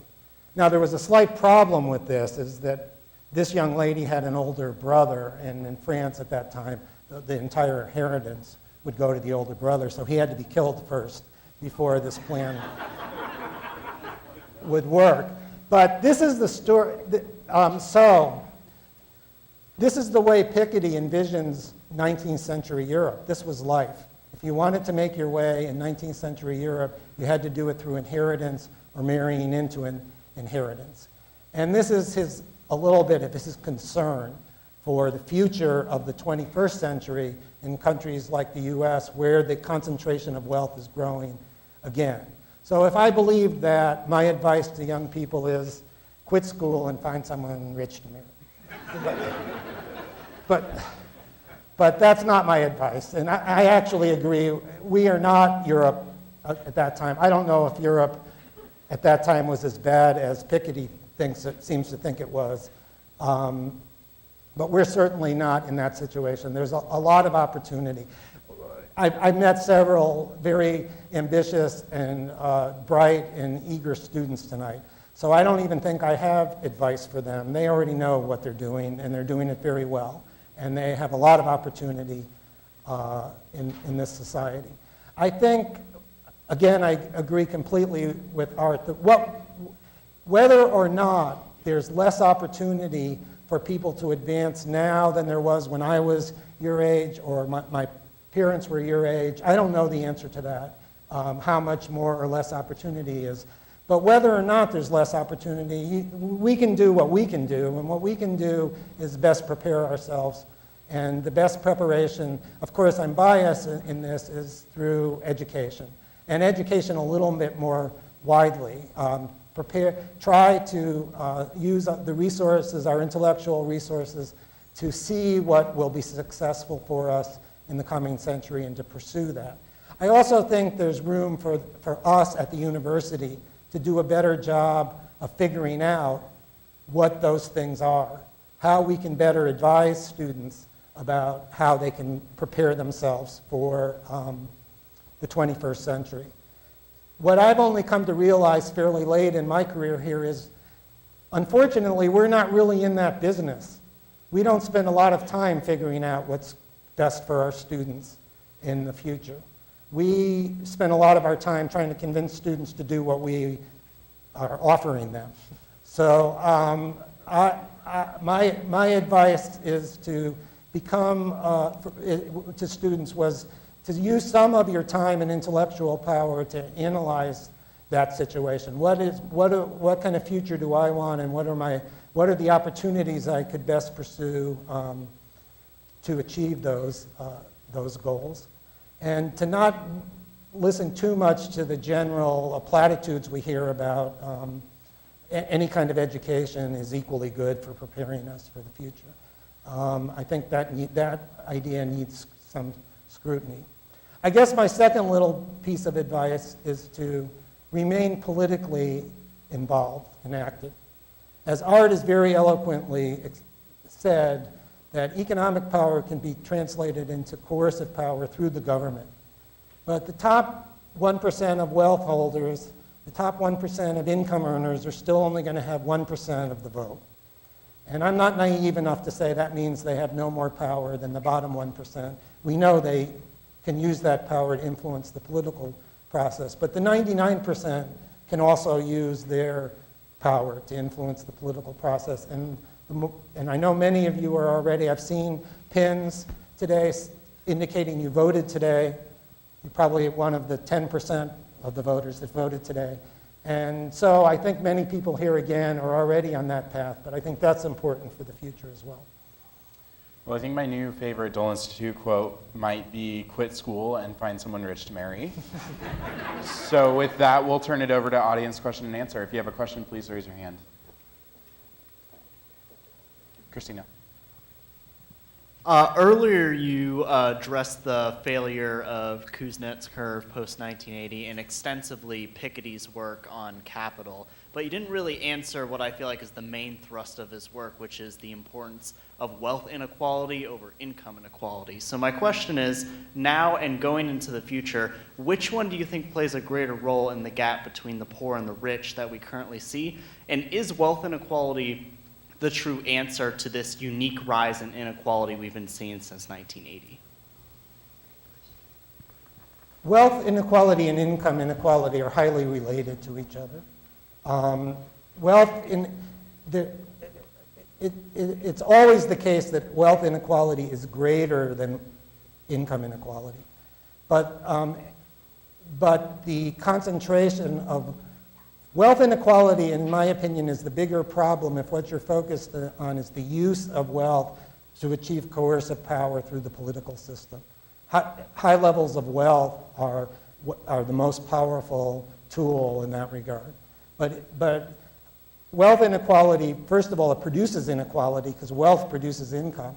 Now, there was a slight problem with this, is that this young lady had an older brother, and in France at that time, the entire inheritance would go to the older brother, so he had to be killed first before this plan would work. But this is the story. So this is the way Piketty envisions 19th century Europe. This was life. If you wanted to make your way in 19th century Europe, you had to do it through inheritance or marrying into an inheritance. And this is a little bit of his concern for the future of the 21st century in countries like the US, where the concentration of wealth is growing again. So if I believe that, my advice to young people is quit school and find someone rich to marry. But that's not my advice, and I actually agree. We are not Europe at that time. I don't know if Europe at that time was as bad as Piketty seems to think it was. But we're certainly not in that situation. There's a lot of opportunity. I've met several very ambitious and bright and eager students tonight. So I don't even think I have advice for them. They already know what they're doing, and they're doing it very well. And they have a lot of opportunity in this society. I think, again, I agree completely with Art that whether or not there's less opportunity for people to advance now than there was when I was your age or my parents were your age, I don't know the answer to that, how much more or less opportunity is. But whether or not there's less opportunity, we can do what we can do, and what we can do is best prepare ourselves. And the best preparation, of course, I'm biased in this, is through education. And education a little bit more widely. Try to use the resources, our intellectual resources, to see what will be successful for us in the coming century and to pursue that. I also think there's room for us at the university to do a better job of figuring out what those things are, how we can better advise students about how they can prepare themselves for the 21st century. What I've only come to realize fairly late in my career here is, unfortunately, we're not really in that business. We don't spend a lot of time figuring out what's best for our students in the future. We spend a lot of our time trying to convince students to do what we are offering them. So my advice is to become, to students, was to use some of your time and intellectual power to analyze that situation. What kind of future do I want, and what are the opportunities I could best pursue to achieve those goals? And to not listen too much to the general platitudes we hear about any kind of education is equally good for preparing us for the future. I think that idea needs some scrutiny. I guess my second little piece of advice is to remain politically involved and active. As Art has very eloquently said, that economic power can be translated into coercive power through the government. But the top 1% of wealth holders, the top 1% of income earners are still only going to have 1% of the vote. And I'm not naive enough to say that means they have no more power than the bottom 1%. We know they can use that power to influence the political process. But the 99% can also use their power to influence the political process. And I know many of you are already, I've seen pins today indicating you voted today. You're probably one of the 10% of the voters that voted today. And so I think many people here again are already on that path, but I think that's important for the future as well. Well, I think my new favorite Dole Institute quote might be quit school and find someone rich to marry. So with that, we'll turn it over to audience question and answer. If you have a question, please raise your hand. Christina. Earlier, you addressed the failure of Kuznets' curve post-1980 and extensively Piketty's work on capital, but you didn't really answer what I feel like is the main thrust of his work, which is the importance of wealth inequality over income inequality. So my question is, now and going into the future, which one do you think plays a greater role in the gap between the poor and the rich that we currently see? And is wealth inequality the true answer to this unique rise in inequality we've been seeing since 1980? Wealth inequality and income inequality are highly related to each other. It's always the case that wealth inequality is greater than income inequality. But the concentration of wealth inequality, in my opinion, is the bigger problem if what you're focused on is the use of wealth to achieve coercive power through the political system. High levels of wealth are the most powerful tool in that regard. But wealth inequality, first of all, it produces inequality because wealth produces income.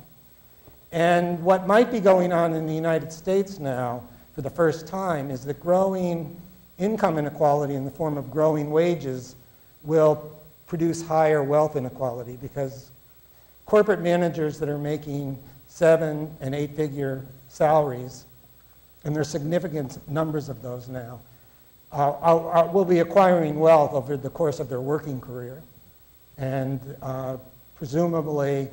And what might be going on in the United States now for the first time is that growing income inequality in the form of growing wages will produce higher wealth inequality because corporate managers that are making 7- and 8-figure salaries, and there are significant numbers of those now, will be acquiring wealth over the course of their working career. And presumably,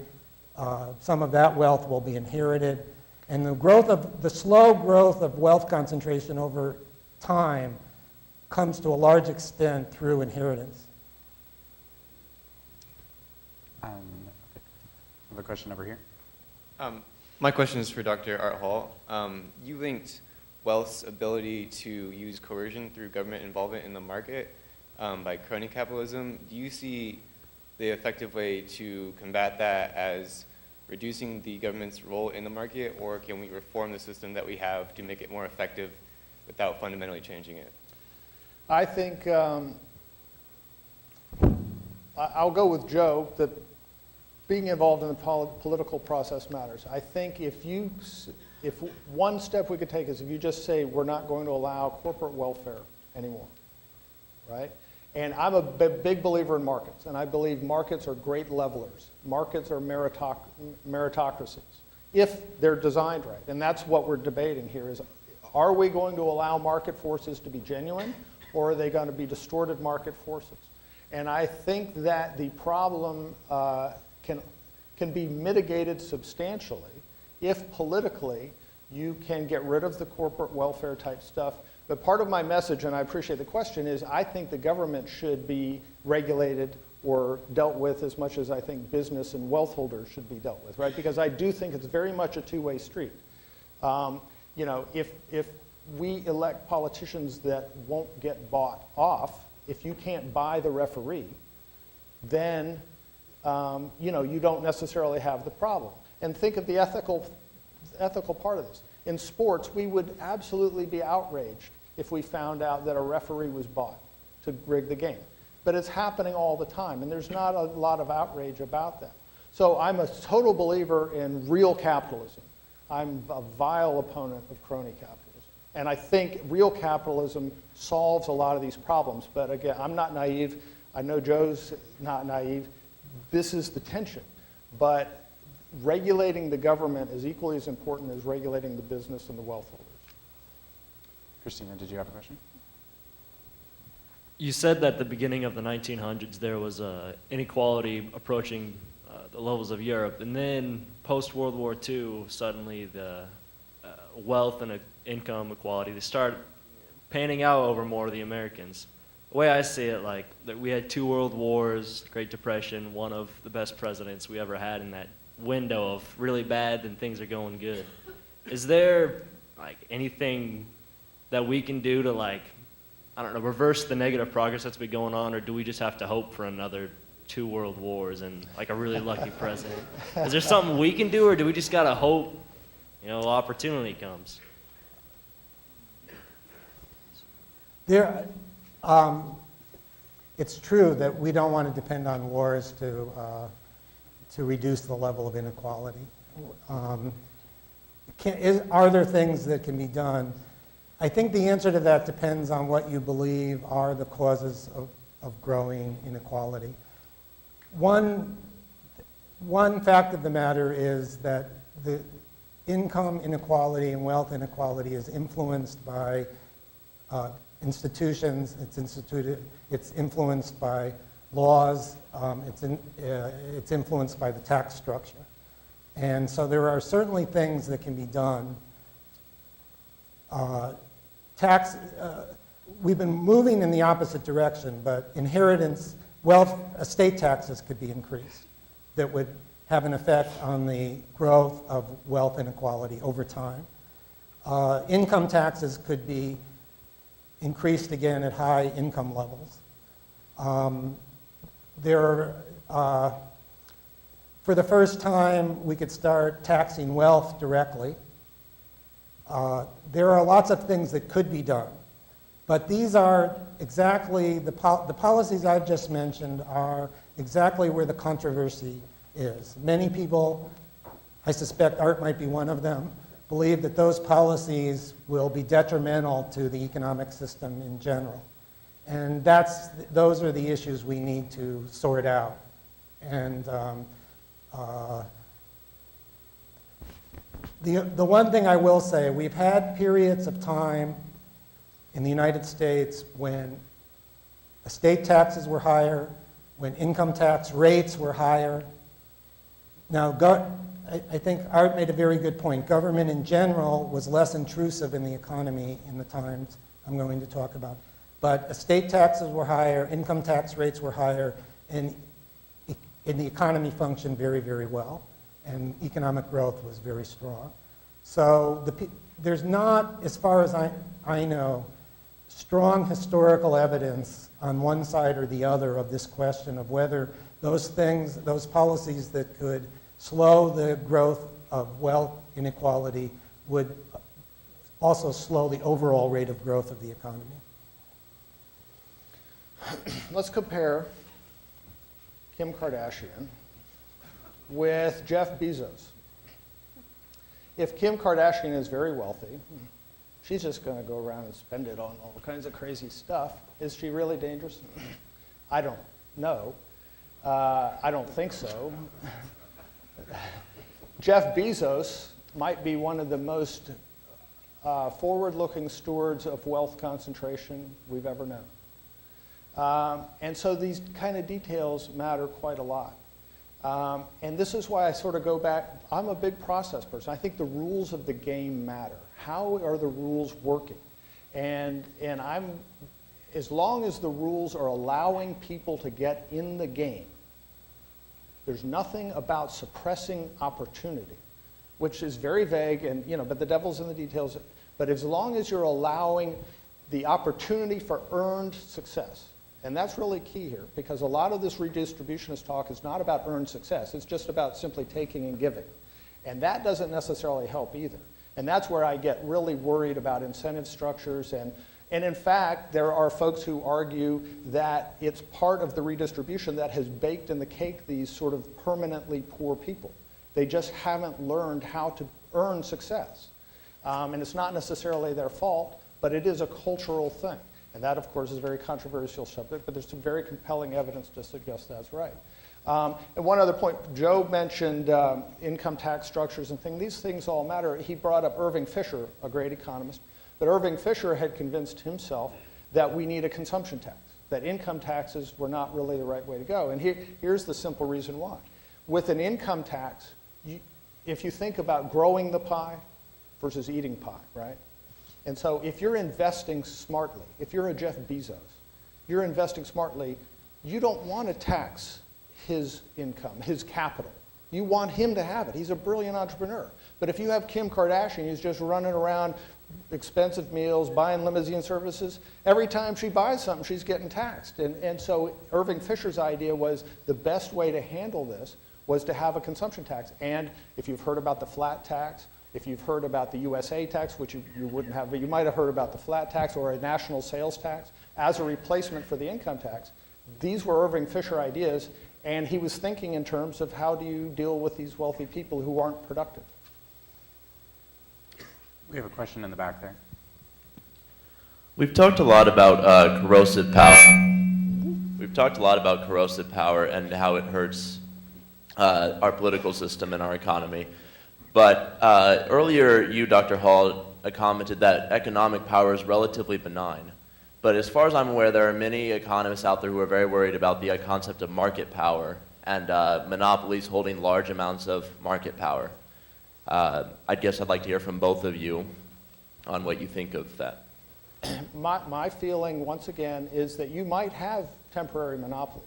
some of that wealth will be inherited. And the slow growth of wealth concentration over time comes to a large extent through inheritance. I have a question over here. My question is for Dr. Art Hall. You linked wealth's ability to use coercion through government involvement in the market by crony capitalism. Do you see the effective way to combat that as reducing the government's role in the market, or can we reform the system that we have to make it more effective without fundamentally changing it? I think I'll go with Joe that being involved in the political process matters. I think if one step we could take is if you just say we're not going to allow corporate welfare anymore, right? And I'm a big believer in markets, and I believe markets are great levelers. Markets are meritocracies, if they're designed right. And that's what we're debating here is, are we going to allow market forces to be genuine, or are they going to be distorted market forces? And I think that the problem can be mitigated substantially if politically you can get rid of the corporate welfare type stuff. But part of my message, and I appreciate the question, is I think the government should be regulated or dealt with as much as I think business and wealth holders should be dealt with, right? Because I do think it's very much a two-way street. You know, if we elect politicians that won't get bought off, if you can't buy the referee, then you know, you don't necessarily have the problem. And think of the ethical part of this. In sports, we would absolutely be outraged if we found out that a referee was bought to rig the game. But it's happening all the time, and there's not a lot of outrage about that. So I'm a total believer in real capitalism. I'm a vile opponent of crony capitalism. And I think real capitalism solves a lot of these problems. But again, I'm not naive. I know Joe's not naive. This is the tension. But regulating the government is equally as important as regulating the business and the wealth holders. Christina, did you have a question? You said that at the beginning of the 1900s there was inequality approaching the levels of Europe, and then post-World War II, suddenly the wealth and income equality, they started panning out over more of the Americans. The way I see it, like, that we had 2 world wars, Great Depression, one of the best presidents we ever had in that window of really bad and things are going good. Is there, like, anything that we can do to, like, I don't know, reverse the negative progress that's been going on, or do we just have to hope for another 2 world wars and, like, a really lucky president? Is there something we can do, or do we just gotta hope, you know, opportunity comes? It's true that we don't want to depend on wars to reduce the level of inequality. Are there things that can be done? I think the answer to that depends on what you believe are the causes of growing inequality. One fact of the matter is that the income inequality and wealth inequality is influenced by institutions, it's influenced by laws, it's influenced by the tax structure. And so there are certainly things that can be done. We've been moving in the opposite direction, but inheritance, wealth, estate taxes could be increased that would have an effect on the growth of wealth inequality over time. Income taxes could be increased again at high income levels. For the first time, we could start taxing wealth directly. There are lots of things that could be done, but these are exactly, the policies I've just mentioned are exactly where the controversy is. Many people, I suspect Art might be one of them, believe that those policies will be detrimental to the economic system in general. And those are the issues we need to sort out. And the one thing I will say, we've had periods of time in the United States when estate taxes were higher, when income tax rates were higher. Now, I think Art made a very good point. Government in general was less intrusive in the economy in the times I'm going to talk about. But estate taxes were higher, income tax rates were higher, and the economy functioned very, very well. And economic growth was very strong. So there's not, as far as I know, strong historical evidence on one side or the other of this question of whether those policies that could slow the growth of wealth inequality would also slow the overall rate of growth of the economy. Let's compare Kim Kardashian with Jeff Bezos. If Kim Kardashian is very wealthy, she's just going to go around and spend it on all kinds of crazy stuff. Is she really dangerous? I don't know. I don't think so. Jeff Bezos might be one of the most forward-looking stewards of wealth concentration we've ever known. And so these kind of details matter quite a lot. And this is why I sort of go back. I'm a big process person. I think the rules of the game matter. How are the rules working? And as long as the rules are allowing people to get in the game, there's nothing about suppressing opportunity, which is very vague, and but the devil's in the details. But as long as you're allowing the opportunity for earned success, and that's really key here, because a lot of this redistributionist talk is not about earned success. It's just about simply taking and giving. And that doesn't necessarily help either. And that's where I get really worried about incentive structures. And in fact, there are folks who argue that it's part of the redistribution that has baked in the cake these sort of permanently poor people. They just haven't learned how to earn success. And it's not necessarily their fault, but it is a cultural thing. And that, of course, is a very controversial subject, but there's some very compelling evidence to suggest that's right. And one other point, Joe mentioned income tax structures and things. These things all matter. He brought up Irving Fisher, a great economist. But Irving Fisher had convinced himself that we need a consumption tax, that income taxes were not really the right way to go. And here's the simple reason why. With an income tax, if you think about growing the pie versus eating pie, right? And so if you're investing smartly, if you're a Jeff Bezos, you're investing smartly, you don't want to tax his income, his capital. You want him to have it. He's a brilliant entrepreneur. But if you have Kim Kardashian who's just running around expensive meals, buying limousine services, every time she buys something, she's getting taxed. And so Irving Fisher's idea was the best way to handle this was to have a consumption tax. And if you've heard about the flat tax, if you've heard about the USA tax, which you wouldn't have, but you might have heard about the flat tax or a national sales tax as a replacement for the income tax. These were Irving Fisher ideas, and he was thinking in terms of how do you deal with these wealthy people who aren't productive. We have a question in the back there. We've talked a lot about corrosive power. We've talked a lot about corrosive power and how it hurts our political system and our economy. But earlier, you, Dr. Hall, commented that economic power is relatively benign. But as far as I'm aware, there are many economists out there who are very worried about the concept of market power and monopolies holding large amounts of market power. I guess I'd like to hear from both of you on what you think of that. My feeling, once again, is that you might have temporary monopolies.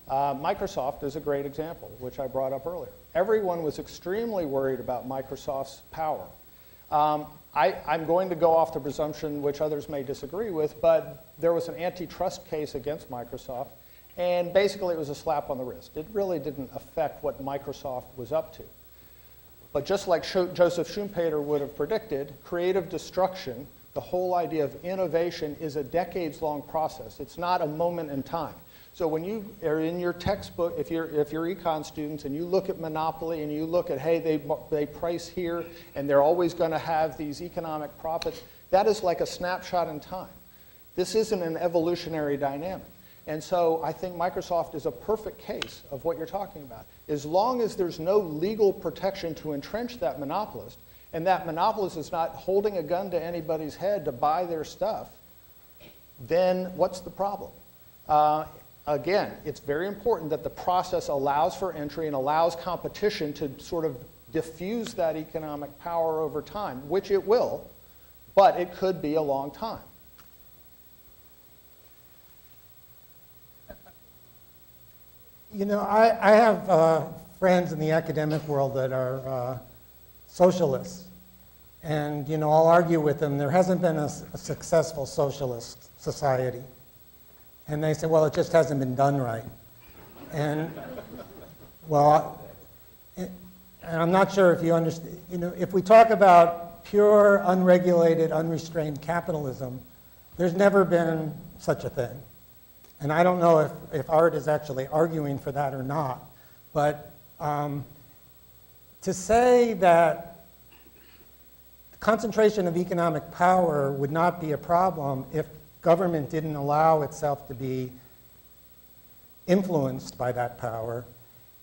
Microsoft is a great example, which I brought up earlier. Everyone was extremely worried about Microsoft's power. I'm going to go off the presumption, which others may disagree with, but there was an antitrust case against Microsoft, and basically it was a slap on the wrist. It really didn't affect what Microsoft was up to. But just like Joseph Schumpeter would have predicted, creative destruction, the whole idea of innovation, is a decades-long process. It's not a moment in time. So when you are in your textbook, if you're econ students and you look at monopoly and you look at, hey, they price here and they're always going to have these economic profits, that is like a snapshot in time. This isn't an evolutionary dynamic. And so I think Microsoft is a perfect case of what you're talking about. As long as there's no legal protection to entrench that monopolist, and that monopolist is not holding a gun to anybody's head to buy their stuff, then what's the problem? Again, it's very important that the process allows for entry and allows competition to sort of diffuse that economic power over time, which it will, but it could be a long time. You know, I have friends in the academic world that are socialists. And, you know, I'll argue with them, there hasn't been a successful socialist society. And they say, well, it just hasn't been done right. And, well, and I'm not sure if you understand, you know, if we talk about pure, unregulated, unrestrained capitalism, there's never been such a thing. And I don't know if Art is actually arguing for that or not, but to say that concentration of economic power would not be a problem if government didn't allow itself to be influenced by that power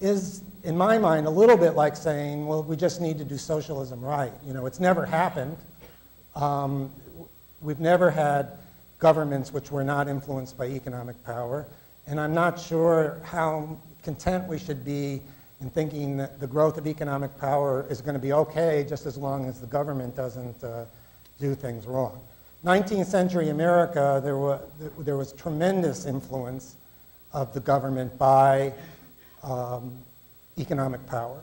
is, in my mind, a little bit like saying, well, we just need to do socialism right. You know, it's never happened. We've never had governments which were not influenced by economic power, and I'm not sure how content we should be in thinking that the growth of economic power is going to be okay just as long as the government doesn't do things wrong. 19th century America, there was tremendous influence of the government by economic power.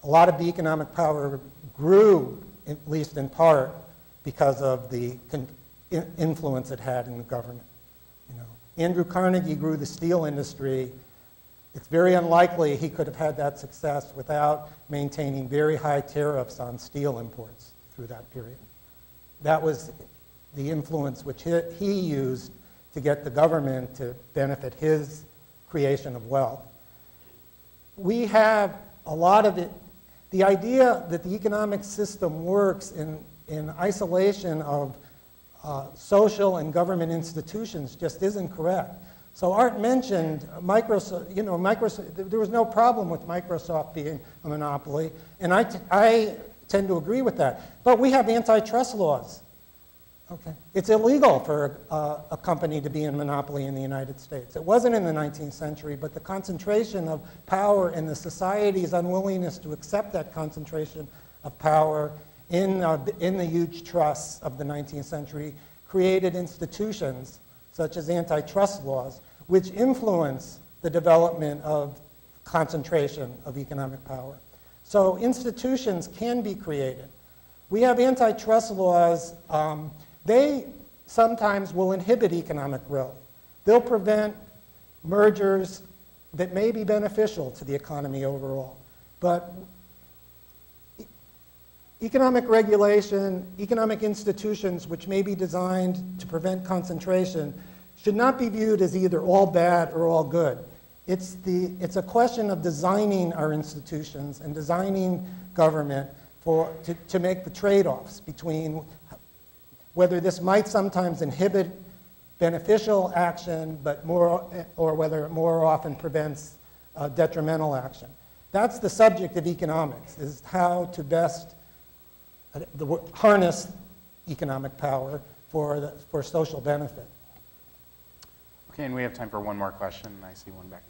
A lot of the economic power grew, at least in part, because of the influence it had in the government. You know, Andrew Carnegie grew the steel industry. It's very unlikely he could have had that success without maintaining very high tariffs on steel imports through that period. That was the influence which he used to get the government to benefit his creation of wealth. We have a lot of it. The idea that the economic system works in isolation of social and government institutions just isn't correct. So Art mentioned Microsoft. You know, Microsoft. There was no problem with Microsoft being a monopoly, and I tend to agree with that. But we have antitrust laws. Okay, it's illegal for a company to be in monopoly in the United States. It wasn't in the 19th century, but the concentration of power and the society's unwillingness to accept that concentration of power in the huge trusts of the 19th century created institutions such as antitrust laws, which influence the development of concentration of economic power. So institutions can be created. We have antitrust laws. They sometimes will inhibit economic growth. They'll prevent mergers that may be beneficial to the economy overall. But economic regulation, economic institutions which may be designed to prevent concentration should not be viewed as either all bad or all good. It's a question of designing our institutions and designing government to make the trade-offs between whether this might sometimes inhibit beneficial action, or whether it more often prevents detrimental action. That's the subject of economics, is how to best harness economic power for social benefit. Okay, and we have time for one more question. I see one back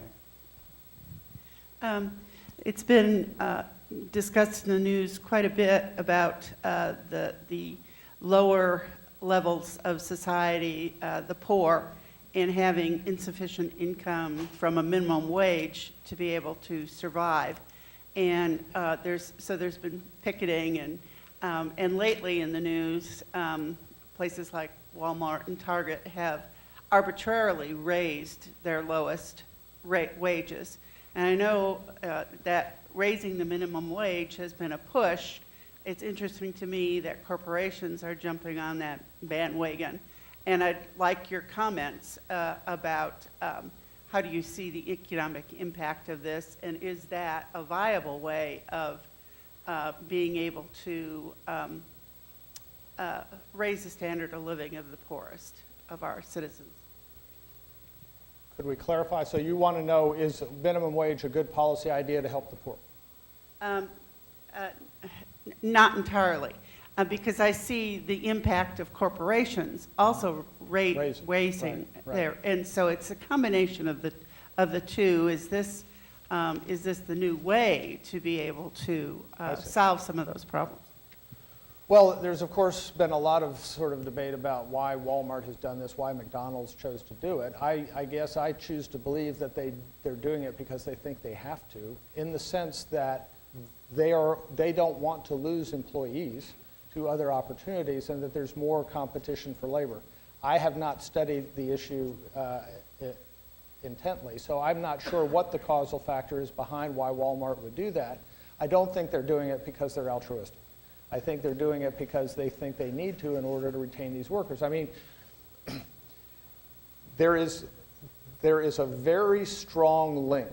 there. It's been discussed in the news quite a bit about the lower levels of society, the poor, and having insufficient income from a minimum wage to be able to survive. And there's been picketing, and lately in the news, places like Walmart and Target have arbitrarily raised their lowest wages. And I know that raising the minimum wage has been a push. It's interesting to me that corporations are jumping on that bandwagon. And I'd like your comments about how do you see the economic impact of this, and is that a viable way of being able to raise the standard of living of the poorest of our citizens? Could we clarify? So you want to know, is minimum wage a good policy idea to help the poor? Not entirely, because I see the impact of corporations also raising right. there, and so it's a combination of the two. Is this the new way to be able to solve some of those problems? Well, there's of course been a lot of sort of debate about why Walmart has done this, why McDonald's chose to do it. I guess I choose to believe that they're doing it because they think they have to, in the sense that they don't want to lose employees to other opportunities, and that there's more competition for labor. I have not studied the issue intently, so I'm not sure what the causal factor is behind why Walmart would do that. I don't think they're doing it because they're altruistic. I think they're doing it because they think they need to in order to retain these workers. I mean, there is a very strong link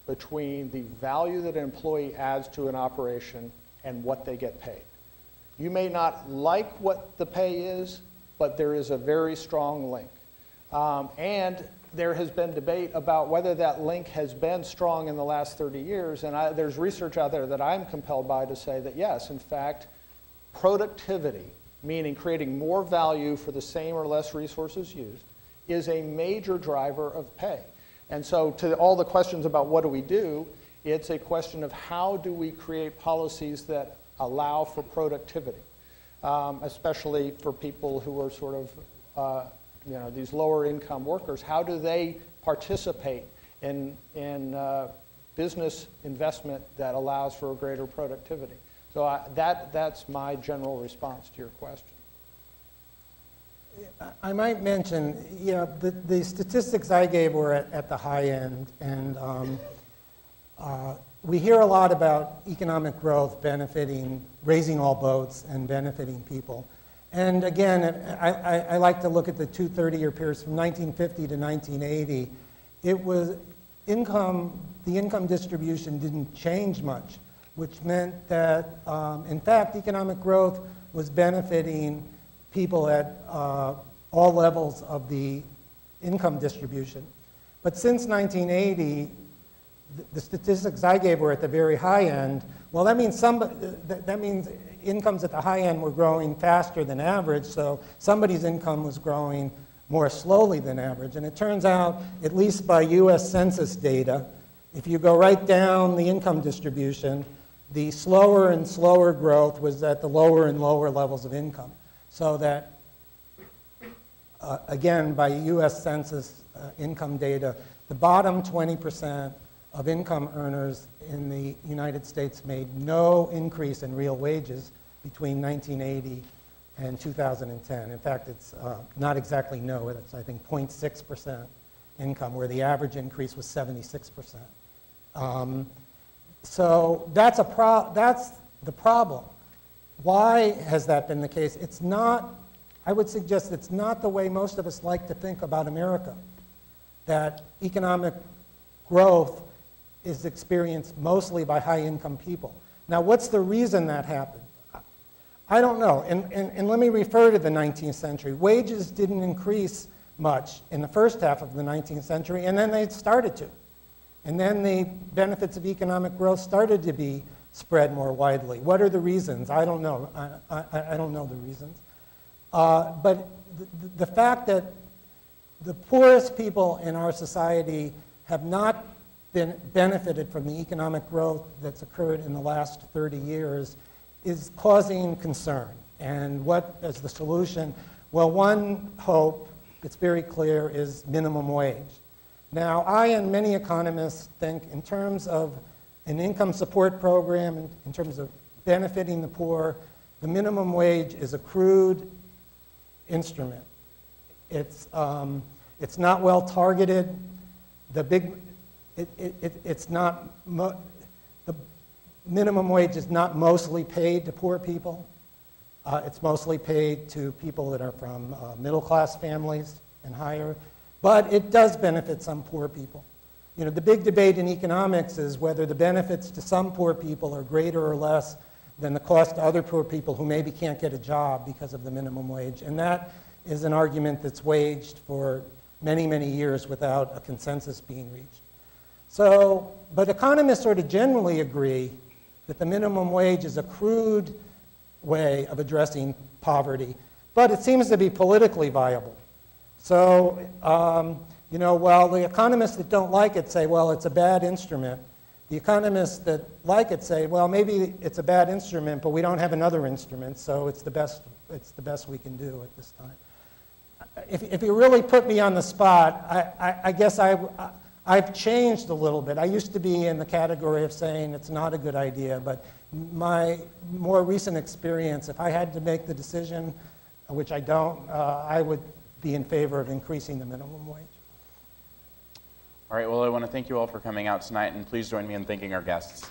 between the value that an employee adds to an operation and what they get paid. You may not like what the pay is, but there is a very strong link. And there has been debate about whether that link has been strong in the last 30 years, and there's research out there that I'm compelled by to say that yes, in fact, productivity, meaning creating more value for the same or less resources used, is a major driver of pay. And so to all the questions about what do, it's a question of how do we create policies that allow for productivity, especially for people who are sort of, these lower income workers. How do they participate in business investment that allows for a greater productivity? So that's my general response to your question. I might mention, the statistics I gave were at the high end, and we hear a lot about economic growth raising all boats and benefiting people. And again, I like to look at the two 30-year periods from 1950 to 1980. The income distribution didn't change much, which meant that, in fact, economic growth was benefiting people at all levels of the income distribution. But since 1980, the statistics I gave were at the very high end. Well, that means incomes at the high end were growing faster than average, so somebody's income was growing more slowly than average. And it turns out, at least by US Census data, if you go right down the income distribution, the slower and slower growth was at the lower and lower levels of income. So that, again, by US Census income data, the bottom 20% of income earners in the United States made no increase in real wages between 1980 and 2010. In fact, it's not exactly no, it's I think 0.6% income, where the average increase was 76%. So that's the problem. Why has that been the case? It's not, I would suggest it's not the way most of us like to think about America, that economic growth is experienced mostly by high-income people. Now, what's the reason that happened? I don't know, and let me refer to the 19th century. Wages didn't increase much in the first half of the 19th century, and then they started to. And then the benefits of economic growth started to be spread more widely. What are the reasons? I don't know. I don't know the reasons. But the fact that the poorest people in our society have not been benefited from the economic growth that's occurred in the last 30 years is causing concern. And what is the solution? Well, one hope, it's very clear, is minimum wage. Now, I and many economists think in terms of an income support program, in terms of benefiting the poor, the minimum wage is a crude instrument. It's not well targeted. The minimum wage is not mostly paid to poor people. It's mostly paid to people that are from middle-class families and higher. But it does benefit some poor people. You know, the big debate in economics is whether the benefits to some poor people are greater or less than the cost to other poor people who maybe can't get a job because of the minimum wage. And that is an argument that's waged for many, many years without a consensus being reached. So, but economists sort of generally agree that the minimum wage is a crude way of addressing poverty, but it seems to be politically viable. So, you know, while the economists that don't like it say, well, it's a bad instrument, the economists that like it say, well, maybe it's a bad instrument, but we don't have another instrument, so it's the best we can do at this time. If you really put me on the spot, I guess I've changed a little bit. I used to be in the category of saying it's not a good idea, but my more recent experience, if I had to make the decision, which I don't, I would be in favor of increasing the minimum wage. All right, well, I want to thank you all for coming out tonight, and please join me in thanking our guests.